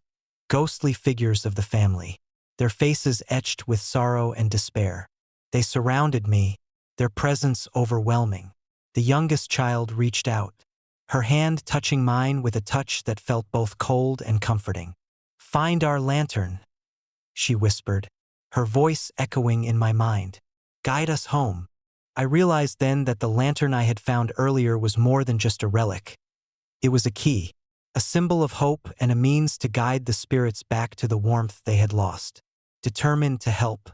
ghostly figures of the family, their faces etched with sorrow and despair. They surrounded me, their presence overwhelming. The youngest child reached out, her hand touching mine with a touch that felt both cold and comforting. "Find our lantern," she whispered, her voice echoing in my mind. "Guide us home." I realized then that the lantern I had found earlier was more than just a relic. It was a key, a symbol of hope and a means to guide the spirits back to the warmth they had lost. Determined to help,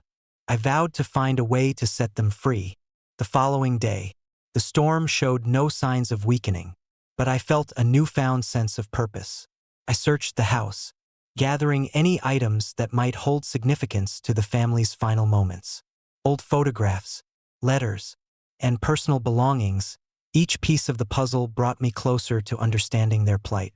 I vowed to find a way to set them free. The following day, the storm showed no signs of weakening, but I felt a newfound sense of purpose. I searched the house, gathering any items that might hold significance to the family's final moments. Old photographs, letters, and personal belongings, each piece of the puzzle brought me closer to understanding their plight.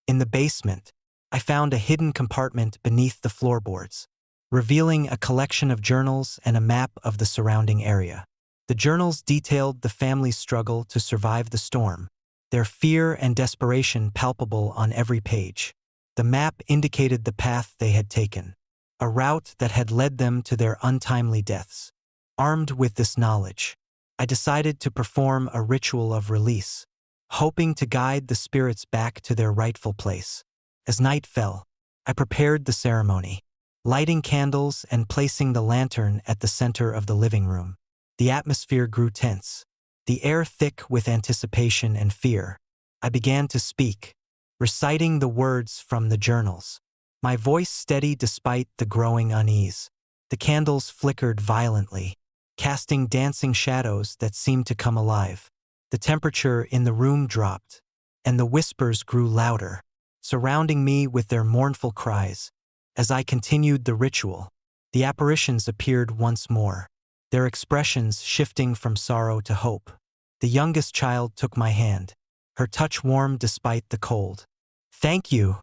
In the basement, I found a hidden compartment beneath the floorboards, revealing a collection of journals and a map of the surrounding area. The journals detailed the family's struggle to survive the storm, their fear and desperation palpable on every page. The map indicated the path they had taken, a route that had led them to their untimely deaths. Armed with this knowledge, I decided to perform a ritual of release, hoping to guide the spirits back to their rightful place. As night fell, I prepared the ceremony, lighting candles and placing the lantern at the center of the living room. The atmosphere grew tense, the air thick with anticipation and fear. I began to speak, reciting the words from the journals. My voice steady despite the growing unease. The candles flickered violently, casting dancing shadows that seemed to come alive. The temperature in the room dropped, and the whispers grew louder, surrounding me with their mournful cries. As I continued the ritual, the apparitions appeared once more, their expressions shifting from sorrow to hope. The youngest child took my hand, her touch warm despite the cold. "Thank you,"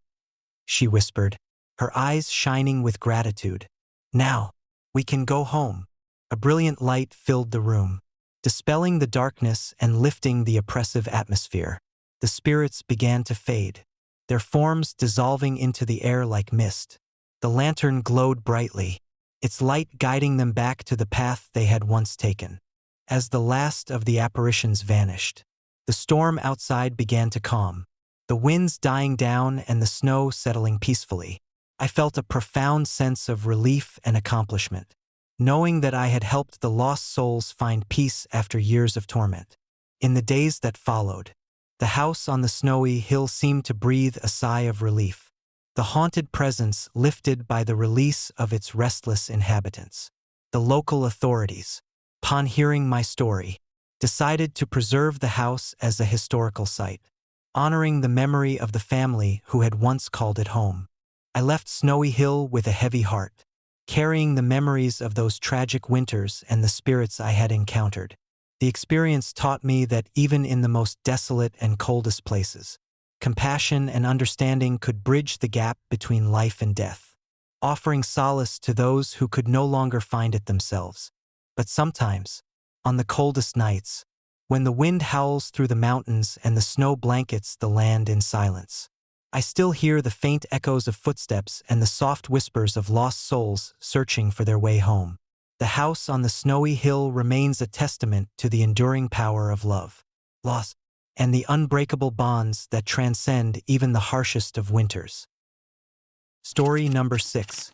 she whispered, her eyes shining with gratitude. "Now, we can go home." A brilliant light filled the room, dispelling the darkness and lifting the oppressive atmosphere. The spirits began to fade, their forms dissolving into the air like mist. The lantern glowed brightly, its light guiding them back to the path they had once taken. As the last of the apparitions vanished, the storm outside began to calm, the winds dying down and the snow settling peacefully. I felt a profound sense of relief and accomplishment, knowing that I had helped the lost souls find peace after years of torment. In the days that followed, the house on the snowy hill seemed to breathe a sigh of relief, the haunted presence lifted by the release of its restless inhabitants. The local authorities, upon hearing my story, decided to preserve the house as a historical site, honoring the memory of the family who had once called it home. I left Snowy Hill with a heavy heart, carrying the memories of those tragic winters and the spirits I had encountered. The experience taught me that even in the most desolate and coldest places, compassion and understanding could bridge the gap between life and death, offering solace to those who could no longer find it themselves. But sometimes, on the coldest nights, when the wind howls through the mountains and the snow blankets the land in silence, I still hear the faint echoes of footsteps and the soft whispers of lost souls searching for their way home. The house on the snowy hill remains a testament to the enduring power of love, loss, and the unbreakable bonds that transcend even the harshest of winters. Story number 6.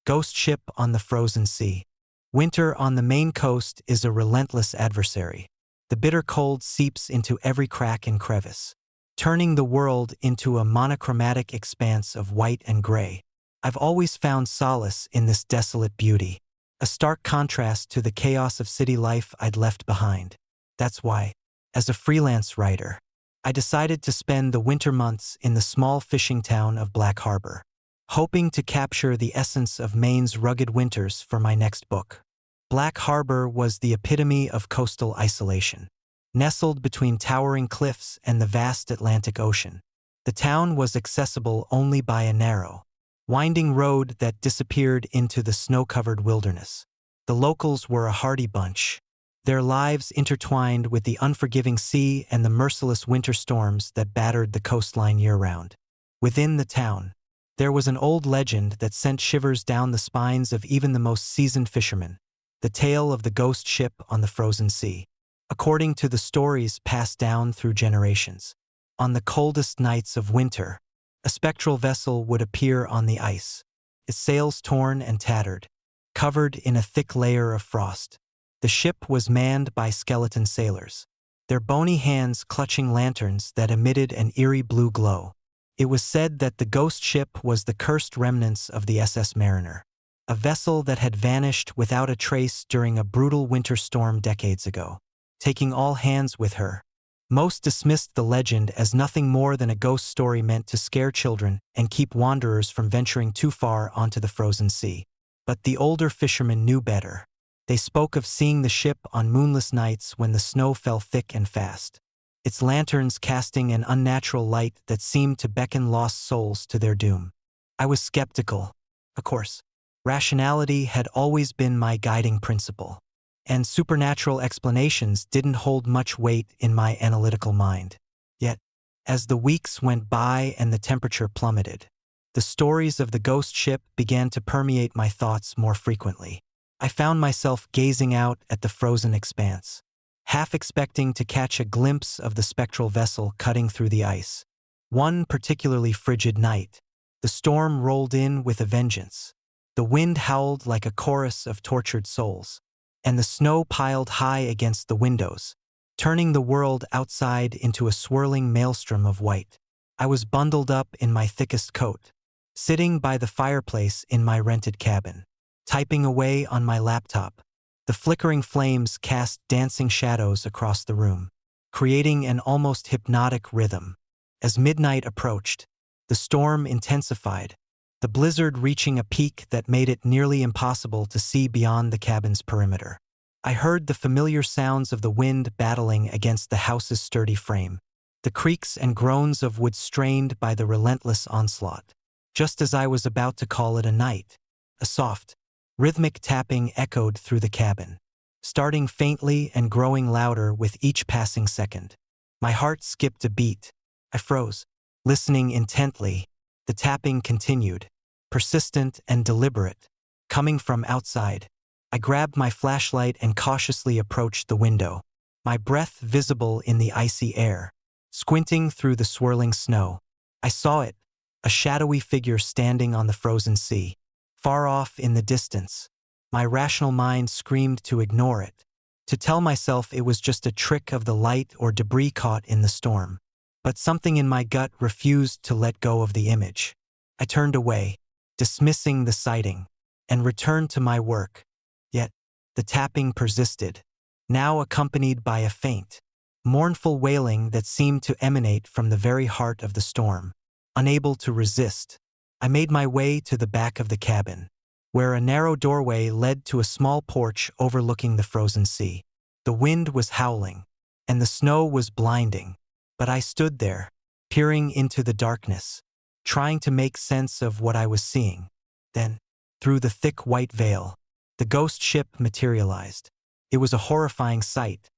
Ghost Ship on the Frozen Sea. Winter on the Maine coast is a relentless adversary. The bitter cold seeps into every crack and crevice, turning the world into a monochromatic expanse of white and gray. I've always found solace in this desolate beauty, a stark contrast to the chaos of city life I'd left behind. That's why, as a freelance writer, I decided to spend the winter months in the small fishing town of Black Harbor, hoping to capture the essence of Maine's rugged winters for my next book. Black Harbor was the epitome of coastal isolation. Nestled between towering cliffs and the vast Atlantic Ocean, the town was accessible only by a narrow, winding road that disappeared into the snow-covered wilderness. The locals were a hardy bunch, their lives intertwined with the unforgiving sea and the merciless winter storms that battered the coastline year-round. Within the town, there was an old legend that sent shivers down the spines of even the most seasoned fishermen, the tale of the ghost ship on the frozen sea. According to the stories passed down through generations, on the coldest nights of winter, a spectral vessel would appear on the ice, its sails torn and tattered, covered in a thick layer of frost. The ship was manned by skeleton sailors, their bony hands clutching lanterns that emitted an eerie blue glow. It was said that the ghost ship was the cursed remnants of the SS Mariner, a vessel that had vanished without a trace during a brutal winter storm decades ago, taking all hands with her. Most dismissed the legend as nothing more than a ghost story meant to scare children and keep wanderers from venturing too far onto the frozen sea. But the older fishermen knew better. They spoke of seeing the ship on moonless nights when the snow fell thick and fast, its lanterns casting an unnatural light that seemed to beckon lost souls to their doom. I was skeptical, of course. Rationality had always been my guiding principle, and supernatural explanations didn't hold much weight in my analytical mind. Yet, as the weeks went by and the temperature plummeted, the stories of the ghost ship began to permeate my thoughts more frequently. I found myself gazing out at the frozen expanse, half expecting to catch a glimpse of the spectral vessel cutting through the ice. One particularly frigid night, the storm rolled in with a vengeance. The wind howled like a chorus of tortured souls, and the snow piled high against the windows, turning the world outside into a swirling maelstrom of white. I was bundled up in my thickest coat, sitting by the fireplace in my rented cabin, typing away on my laptop. The flickering flames cast dancing shadows across the room, creating an almost hypnotic rhythm. As midnight approached, the storm intensified, the blizzard reaching a peak that made it nearly impossible to see beyond the cabin's perimeter. I heard the familiar sounds of the wind battling against the house's sturdy frame, the creaks and groans of wood strained by the relentless onslaught. Just as I was about to call it a night, a soft, rhythmic tapping echoed through the cabin, starting faintly and growing louder with each passing second. My heart skipped a beat. I froze, listening intently. The tapping continued, persistent and deliberate, coming from outside. I grabbed my flashlight and cautiously approached the window, my breath visible in the icy air. Squinting through the swirling snow, I saw it, a shadowy figure standing on the frozen sea, far off in the distance. My rational mind screamed to ignore it, to tell myself it was just a trick of the light or debris caught in the storm. But something in my gut refused to let go of the image. I turned away, dismissing the sighting, and returned to my work. Yet, the tapping persisted, now accompanied by a faint, mournful wailing that seemed to emanate from the very heart of the storm. Unable to resist, I made my way to the back of the cabin, where a narrow doorway led to a small porch overlooking the frozen sea. The wind was howling, and the snow was blinding, but I stood there, peering into the darkness, trying to make sense of what I was seeing. Then, through the thick white veil, the ghost ship materialized. It was a horrifying sight,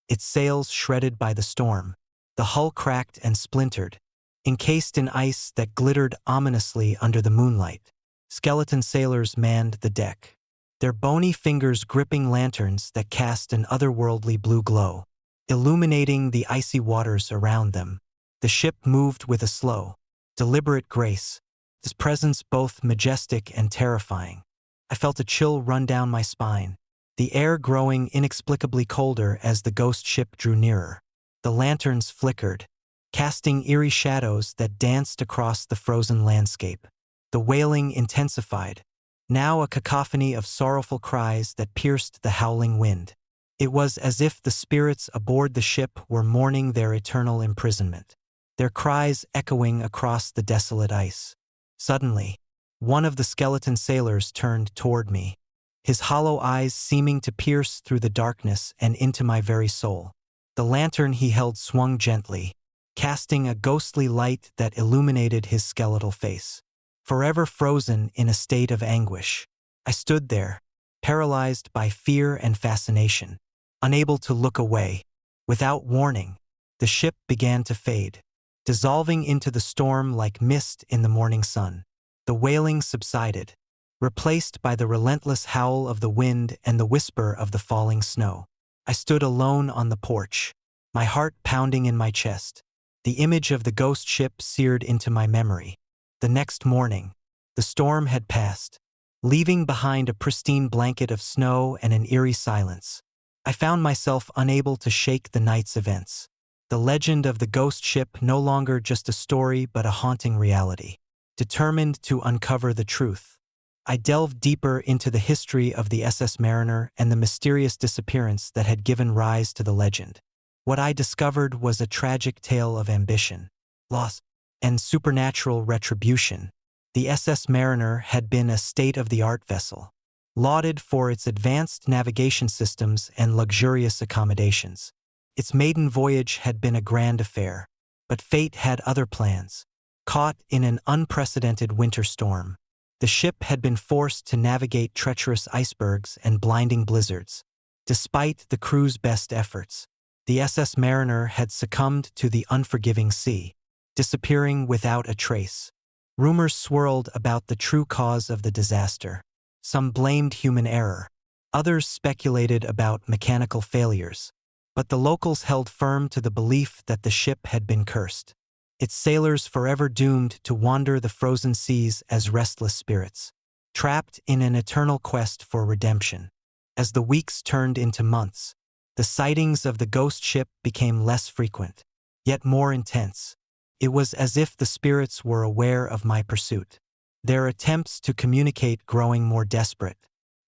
its sails shredded by the storm, the hull cracked and splintered, encased in ice that glittered ominously under the moonlight. Skeleton sailors manned the deck, their bony fingers gripping lanterns that cast an otherworldly blue glow, illuminating the icy waters around them. The ship moved with a slow, deliberate grace, its presence both majestic and terrifying. I felt a chill run down my spine, the air growing inexplicably colder as the ghost ship drew nearer. The lanterns flickered, casting eerie shadows that danced across the frozen landscape. The wailing intensified, now a cacophony of sorrowful cries that pierced the howling wind. It was as if the spirits aboard the ship were mourning their eternal imprisonment, their cries echoing across the desolate ice. Suddenly, one of the skeleton sailors turned toward me, his hollow eyes seeming to pierce through the darkness and into my very soul. The lantern he held swung gently, casting a ghostly light that illuminated his skeletal face. Forever frozen in a state of anguish, I stood there, paralyzed by fear and fascination, unable to look away. Without warning, the ship began to fade, dissolving into the storm like mist in the morning sun. The wailing subsided, replaced by the relentless howl of the wind and the whisper of the falling snow. I stood alone on the porch, my heart pounding in my chest. The image of the ghost ship seared into my memory. The next morning, the storm had passed, leaving behind a pristine blanket of snow and an eerie silence. I found myself unable to shake the night's events. The legend of the ghost ship no longer just a story but a haunting reality. Determined to uncover the truth, I delved deeper into the history of the SS Mariner and the mysterious disappearance that had given rise to the legend. What I discovered was a tragic tale of ambition, loss, and supernatural retribution. The SS Mariner had been a state-of-the-art vessel, lauded for its advanced navigation systems and luxurious accommodations. Its maiden voyage had been a grand affair, but fate had other plans. Caught in an unprecedented winter storm, the ship had been forced to navigate treacherous icebergs and blinding blizzards. Despite the crew's best efforts, the SS Mariner had succumbed to the unforgiving sea, disappearing without a trace. Rumors swirled about the true cause of the disaster. Some blamed human error, others speculated about mechanical failures, but the locals held firm to the belief that the ship had been cursed, its sailors forever doomed to wander the frozen seas as restless spirits, trapped in an eternal quest for redemption. As the weeks turned into months, the sightings of the ghost ship became less frequent, yet more intense. It was as if the spirits were aware of my pursuit, their attempts to communicate growing more desperate.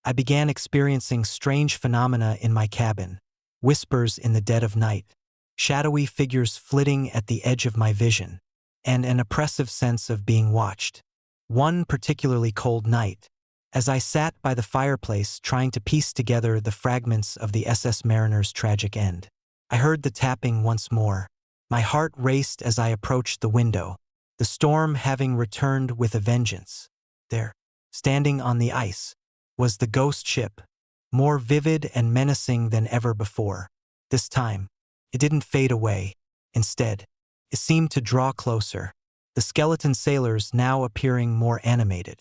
I began experiencing strange phenomena in my cabin, whispers in the dead of night, shadowy figures flitting at the edge of my vision, and an oppressive sense of being watched. One particularly cold night, as I sat by the fireplace trying to piece together the fragments of the SS Mariner's tragic end, I heard the tapping once more. My heart raced as I approached the window, the storm having returned with a vengeance. There, standing on the ice, was the ghost ship, more vivid and menacing than ever before. This time, it didn't fade away. Instead, it seemed to draw closer, the skeleton sailors now appearing more animated,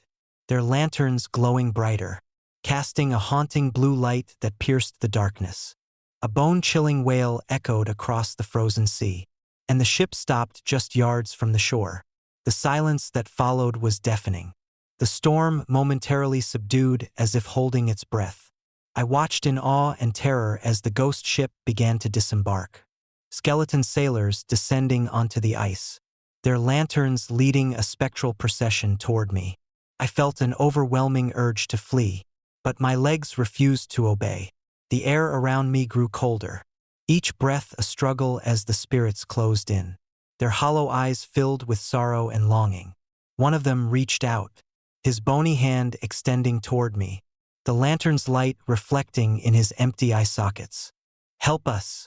their lanterns glowing brighter, casting a haunting blue light that pierced the darkness. A bone-chilling wail echoed across the frozen sea, and the ship stopped just yards from the shore. The silence that followed was deafening, the storm momentarily subdued as if holding its breath. I watched in awe and terror as the ghost ship began to disembark. Skeleton sailors descending onto the ice, their lanterns leading a spectral procession toward me. I felt an overwhelming urge to flee, but my legs refused to obey. The air around me grew colder, each breath a struggle as the spirits closed in, their hollow eyes filled with sorrow and longing. One of them reached out, his bony hand extending toward me, the lantern's light reflecting in his empty eye sockets. "Help us,"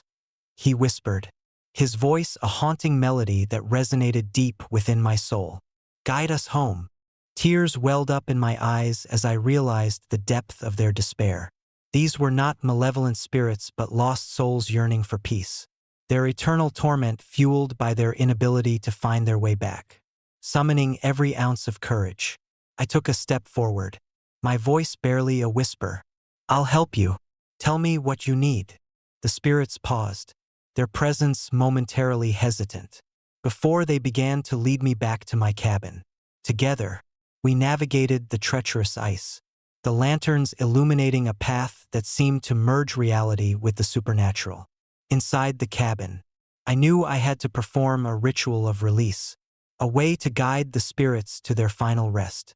he whispered, his voice a haunting melody that resonated deep within my soul. "Guide us home." Tears welled up in my eyes as I realized the depth of their despair. These were not malevolent spirits but lost souls yearning for peace, their eternal torment fueled by their inability to find their way back. Summoning every ounce of courage, I took a step forward, my voice barely a whisper. "I'll help you. Tell me what you need." The spirits paused, their presence momentarily hesitant, before they began to lead me back to my cabin. Together, we navigated the treacherous ice, the lanterns illuminating a path that seemed to merge reality with the supernatural. Inside the cabin, I knew I had to perform a ritual of release, a way to guide the spirits to their final rest.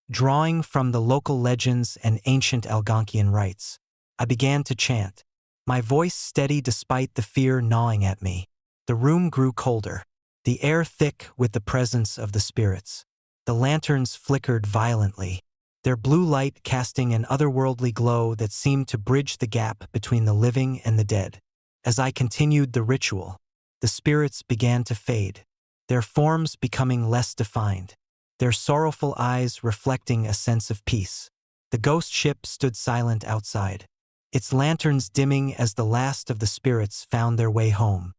Drawing from the local legends and ancient Algonquian rites, I began to chant, my voice steady despite the fear gnawing at me. The room grew colder, the air thick with the presence of the spirits. The lanterns flickered violently, their blue light casting an otherworldly glow that seemed to bridge the gap between the living and the dead. As I continued the ritual, the spirits began to fade, their forms becoming less defined, their sorrowful eyes reflecting a sense of peace. The ghost ship stood silent outside, its lanterns dimming as the last of the spirits found their way home.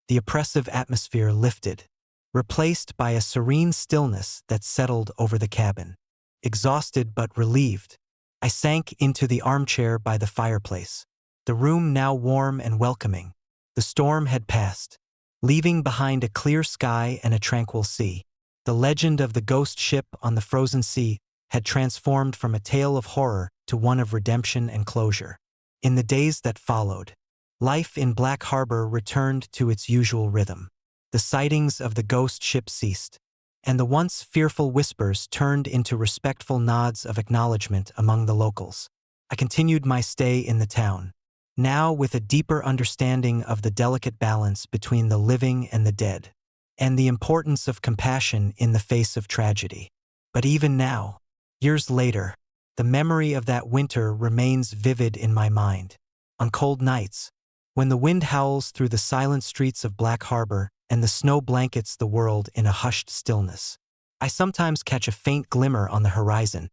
The oppressive atmosphere lifted, replaced by a serene stillness that settled over the cabin. Exhausted but relieved, I sank into the armchair by the fireplace, the room now warm and welcoming. The storm had passed, leaving behind a clear sky and a tranquil sea. The legend of the ghost ship on the frozen sea had transformed from a tale of horror to one of redemption and closure. In the days that followed, life in Black Harbor returned to its usual rhythm. The sightings of the ghost ship ceased, and the once fearful whispers turned into respectful nods of acknowledgement among the locals. I continued my stay in the town, now with a deeper understanding of the delicate balance between the living and the dead, and the importance of compassion in the face of tragedy. But even now, years later, the memory of that winter remains vivid in my mind. On cold nights, when the wind howls through the silent streets of Black Harbor and the snow blankets the world in a hushed stillness, I sometimes catch a faint glimmer on the horizon,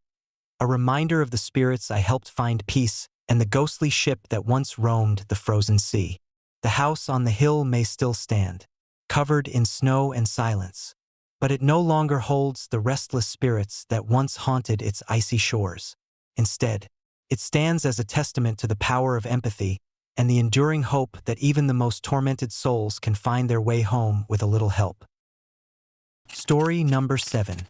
a reminder of the spirits I helped find peace and the ghostly ship that once roamed the frozen sea. The house on the hill may still stand, covered in snow and silence, but it no longer holds the restless spirits that once haunted its icy shores. Instead, it stands as a testament to the power of empathy and the enduring hope that even the most tormented souls can find their way home with a little help. Story number 7.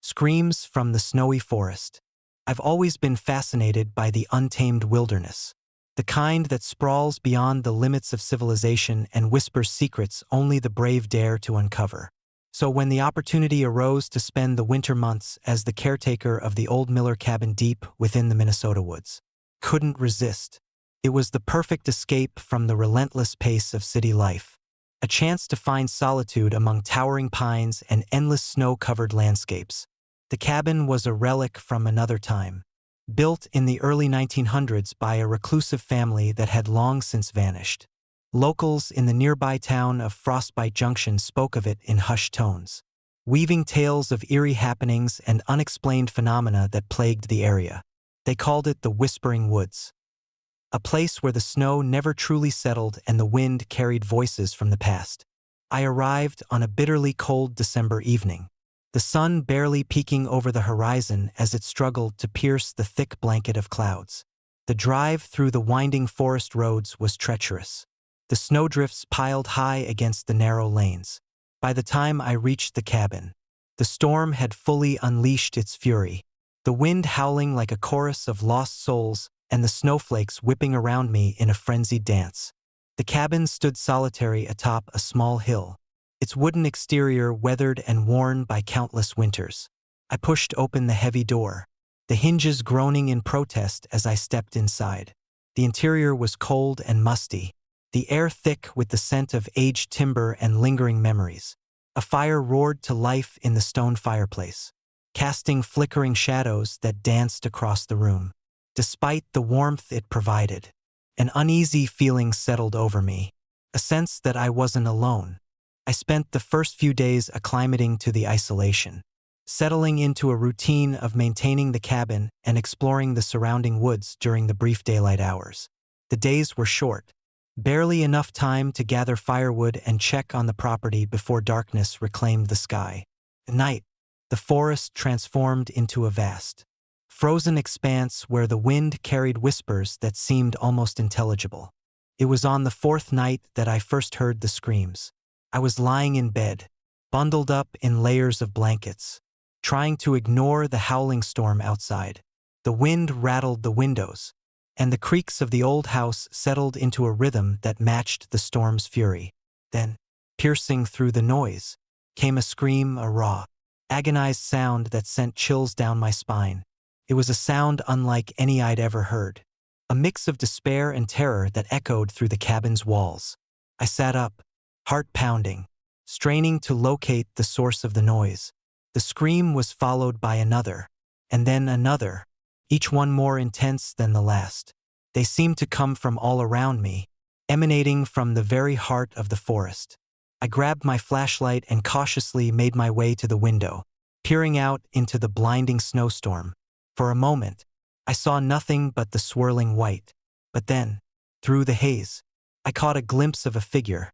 Screams from the Snowy Forest. I've always been fascinated by the untamed wilderness, the kind that sprawls beyond the limits of civilization and whispers secrets only the brave dare to uncover. So when the opportunity arose to spend the winter months as the caretaker of the old Miller cabin deep within the Minnesota woods, couldn't resist. It was the perfect escape from the relentless pace of city life, a chance to find solitude among towering pines and endless snow-covered landscapes. The cabin was a relic from another time, built in the early 1900s by a reclusive family that had long since vanished. Locals in the nearby town of Frostbite Junction spoke of it in hushed tones, weaving tales of eerie happenings and unexplained phenomena that plagued the area. They called it the Whispering Woods, a place where the snow never truly settled and the wind carried voices from the past. I arrived on a bitterly cold December evening, the sun barely peeking over the horizon as it struggled to pierce the thick blanket of clouds. The drive through the winding forest roads was treacherous, the snowdrifts piled high against the narrow lanes. By the time I reached the cabin, the storm had fully unleashed its fury, the wind howling like a chorus of lost souls and the snowflakes whipping around me in a frenzied dance. The cabin stood solitary atop a small hill, its wooden exterior weathered and worn by countless winters. I pushed open the heavy door, the hinges groaning in protest as I stepped inside. The interior was cold and musty, the air thick with the scent of aged timber and lingering memories. A fire roared to life in the stone fireplace, casting flickering shadows that danced across the room. Despite the warmth it provided, an uneasy feeling settled over me, a sense that I wasn't alone. I spent the first few days acclimating to the isolation, settling into a routine of maintaining the cabin and exploring the surrounding woods during the brief daylight hours. The days were short, barely enough time to gather firewood and check on the property before darkness reclaimed the sky. At night, the forest transformed into a vast, frozen expanse where the wind carried whispers that seemed almost intelligible. It was on the fourth night that I first heard the screams. I was lying in bed, bundled up in layers of blankets, trying to ignore the howling storm outside. The wind rattled the windows, and the creaks of the old house settled into a rhythm that matched the storm's fury. Then, piercing through the noise, came a scream, a raw, agonized sound that sent chills down my spine. It was a sound unlike any I'd ever heard, a mix of despair and terror that echoed through the cabin's walls. I sat up, heart pounding, straining to locate the source of the noise. The scream was followed by another, and then another, each one more intense than the last. They seemed to come from all around me, emanating from the very heart of the forest. I grabbed my flashlight and cautiously made my way to the window, peering out into the blinding snowstorm. For a moment, I saw nothing but the swirling white. But then, through the haze, I caught a glimpse of a figure,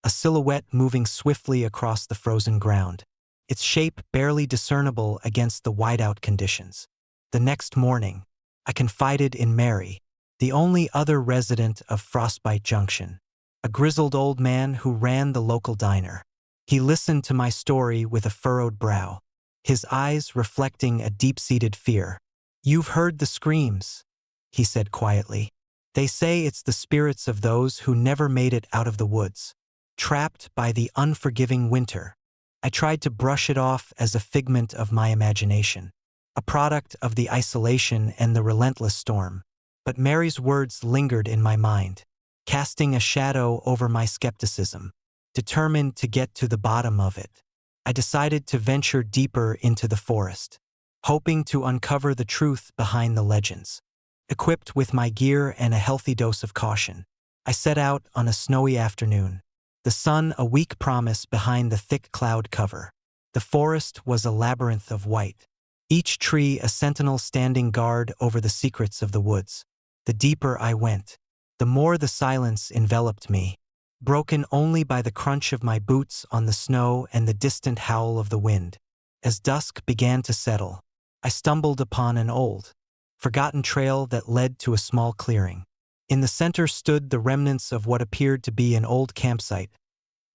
a silhouette moving swiftly across the frozen ground, its shape barely discernible against the whiteout conditions. The next morning, I confided in Mary, the only other resident of Frostbite Junction, a grizzled old man who ran the local diner. He listened to my story with a furrowed brow, his eyes reflecting a deep-seated fear. "You've heard the screams," he said quietly. "They say it's the spirits of those who never made it out of the woods, trapped by the unforgiving winter." I tried to brush it off as a figment of my imagination, a product of the isolation and the relentless storm. But Mary's words lingered in my mind, casting a shadow over my skepticism. Determined to get to the bottom of it, I decided to venture deeper into the forest, hoping to uncover the truth behind the legends. Equipped with my gear and a healthy dose of caution, I set out on a snowy afternoon, the sun a weak promise behind the thick cloud cover. The forest was a labyrinth of white, each tree a sentinel standing guard over the secrets of the woods. The deeper I went, the more the silence enveloped me, broken only by the crunch of my boots on the snow and the distant howl of the wind. As dusk began to settle, I stumbled upon an old, forgotten trail that led to a small clearing. In the center stood the remnants of what appeared to be an old campsite,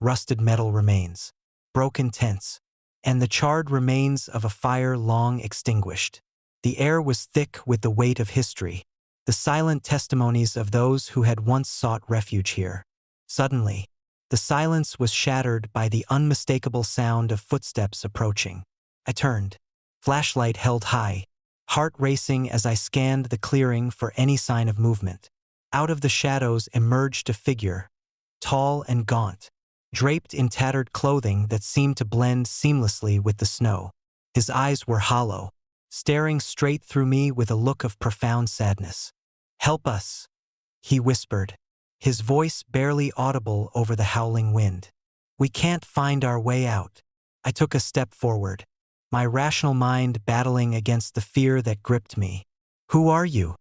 rusted metal remains, broken tents, and the charred remains of a fire long extinguished. The air was thick with the weight of history, the silent testimonies of those who had once sought refuge here. Suddenly, the silence was shattered by the unmistakable sound of footsteps approaching. I turned, flashlight held high, heart racing as I scanned the clearing for any sign of movement. Out of the shadows emerged a figure, tall and gaunt, draped in tattered clothing that seemed to blend seamlessly with the snow. His eyes were hollow, staring straight through me with a look of profound sadness. "Help us," he whispered, his voice barely audible over the howling wind. "We can't find our way out." I took a step forward, my rational mind battling against the fear that gripped me. "Who are you?"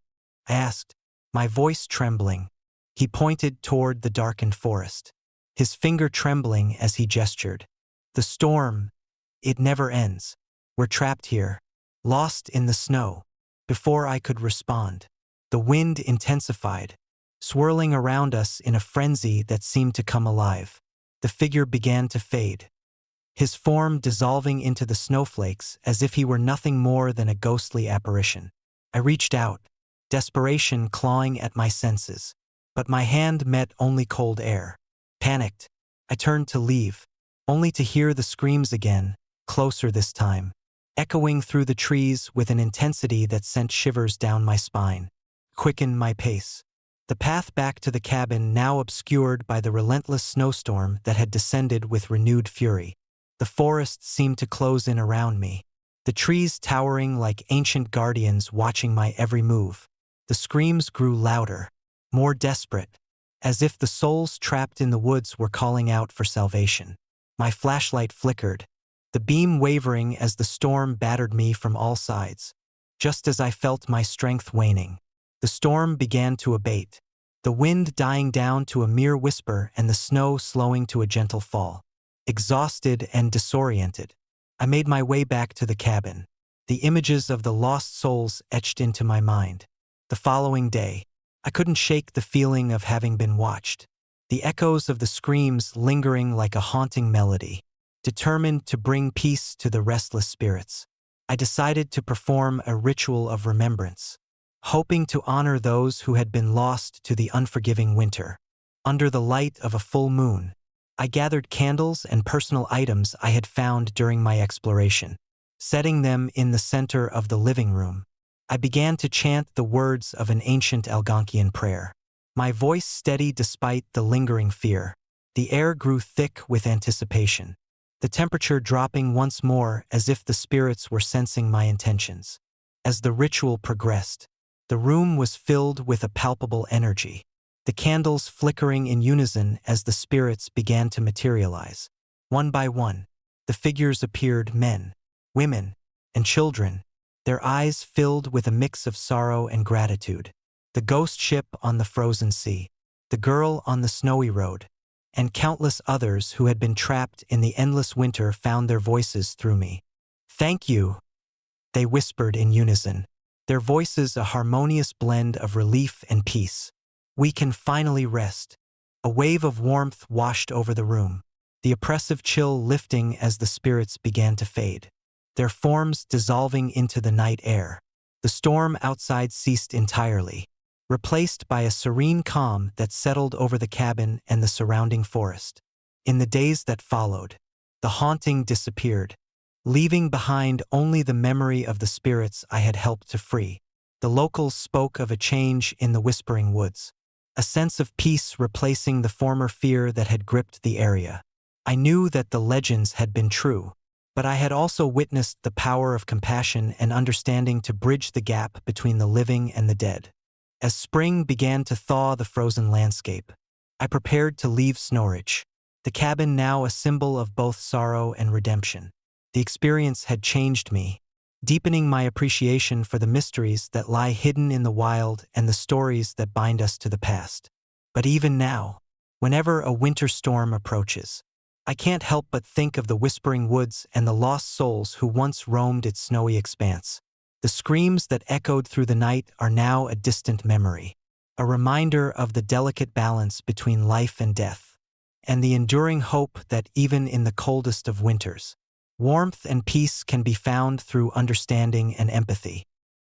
I asked, my voice trembling. He pointed toward the darkened forest, his finger trembling as he gestured. "The storm, it never ends. We're trapped here, lost in the snow." Before I could respond, the wind intensified, swirling around us in a frenzy that seemed to come alive. The figure began to fade, his form dissolving into the snowflakes as if he were nothing more than a ghostly apparition. I reached out, desperation clawing at my senses, but my hand met only cold air. Panicked, I turned to leave, only to hear the screams again, closer this time, echoing through the trees with an intensity that sent shivers down my spine. Quickened my pace. The path back to the cabin now obscured by the relentless snowstorm that had descended with renewed fury. The forest seemed to close in around me, the trees towering like ancient guardians watching my every move. The screams grew louder, more desperate, as if the souls trapped in the woods were calling out for salvation. My flashlight flickered, the beam wavering as the storm battered me from all sides. Just as I felt my strength waning, the storm began to abate, the wind dying down to a mere whisper and the snow slowing to a gentle fall. Exhausted and disoriented, I made my way back to the cabin, the images of the lost souls etched into my mind. The following day, I couldn't shake the feeling of having been watched, the echoes of the screams lingering like a haunting melody. Determined to bring peace to the restless spirits, I decided to perform a ritual of remembrance, hoping to honor those who had been lost to the unforgiving winter. Under the light of a full moon, I gathered candles and personal items I had found during my exploration. Setting them in the center of the living room, I began to chant the words of an ancient Algonquian prayer, my voice steady despite the lingering fear. The air grew thick with anticipation, the temperature dropping once more as if the spirits were sensing my intentions. As the ritual progressed, the room was filled with a palpable energy, the candles flickering in unison as the spirits began to materialize. One by one, the figures appeared: men, women, and children, their eyes filled with a mix of sorrow and gratitude. The ghost ship on the frozen sea, the girl on the snowy road, and countless others who had been trapped in the endless winter found their voices through me. "Thank you," they whispered in unison, their voices a harmonious blend of relief and peace. "We can finally rest." A wave of warmth washed over the room, the oppressive chill lifting as the spirits began to fade, their forms dissolving into the night air. The storm outside ceased entirely, replaced by a serene calm that settled over the cabin and the surrounding forest. In the days that followed, the haunting disappeared, leaving behind only the memory of the spirits I had helped to free. The locals spoke of a change in the Whispering Woods, a sense of peace replacing the former fear that had gripped the area. I knew that the legends had been true, but I had also witnessed the power of compassion and understanding to bridge the gap between the living and the dead. As spring began to thaw the frozen landscape, I prepared to leave Snorridge, the cabin now a symbol of both sorrow and redemption. The experience had changed me, deepening my appreciation for the mysteries that lie hidden in the wild and the stories that bind us to the past. But even now, whenever a winter storm approaches, I can't help but think of the Whispering Woods and the lost souls who once roamed its snowy expanse. The screams that echoed through the night are now a distant memory, a reminder of the delicate balance between life and death, and the enduring hope that even in the coldest of winters, warmth and peace can be found through understanding and empathy.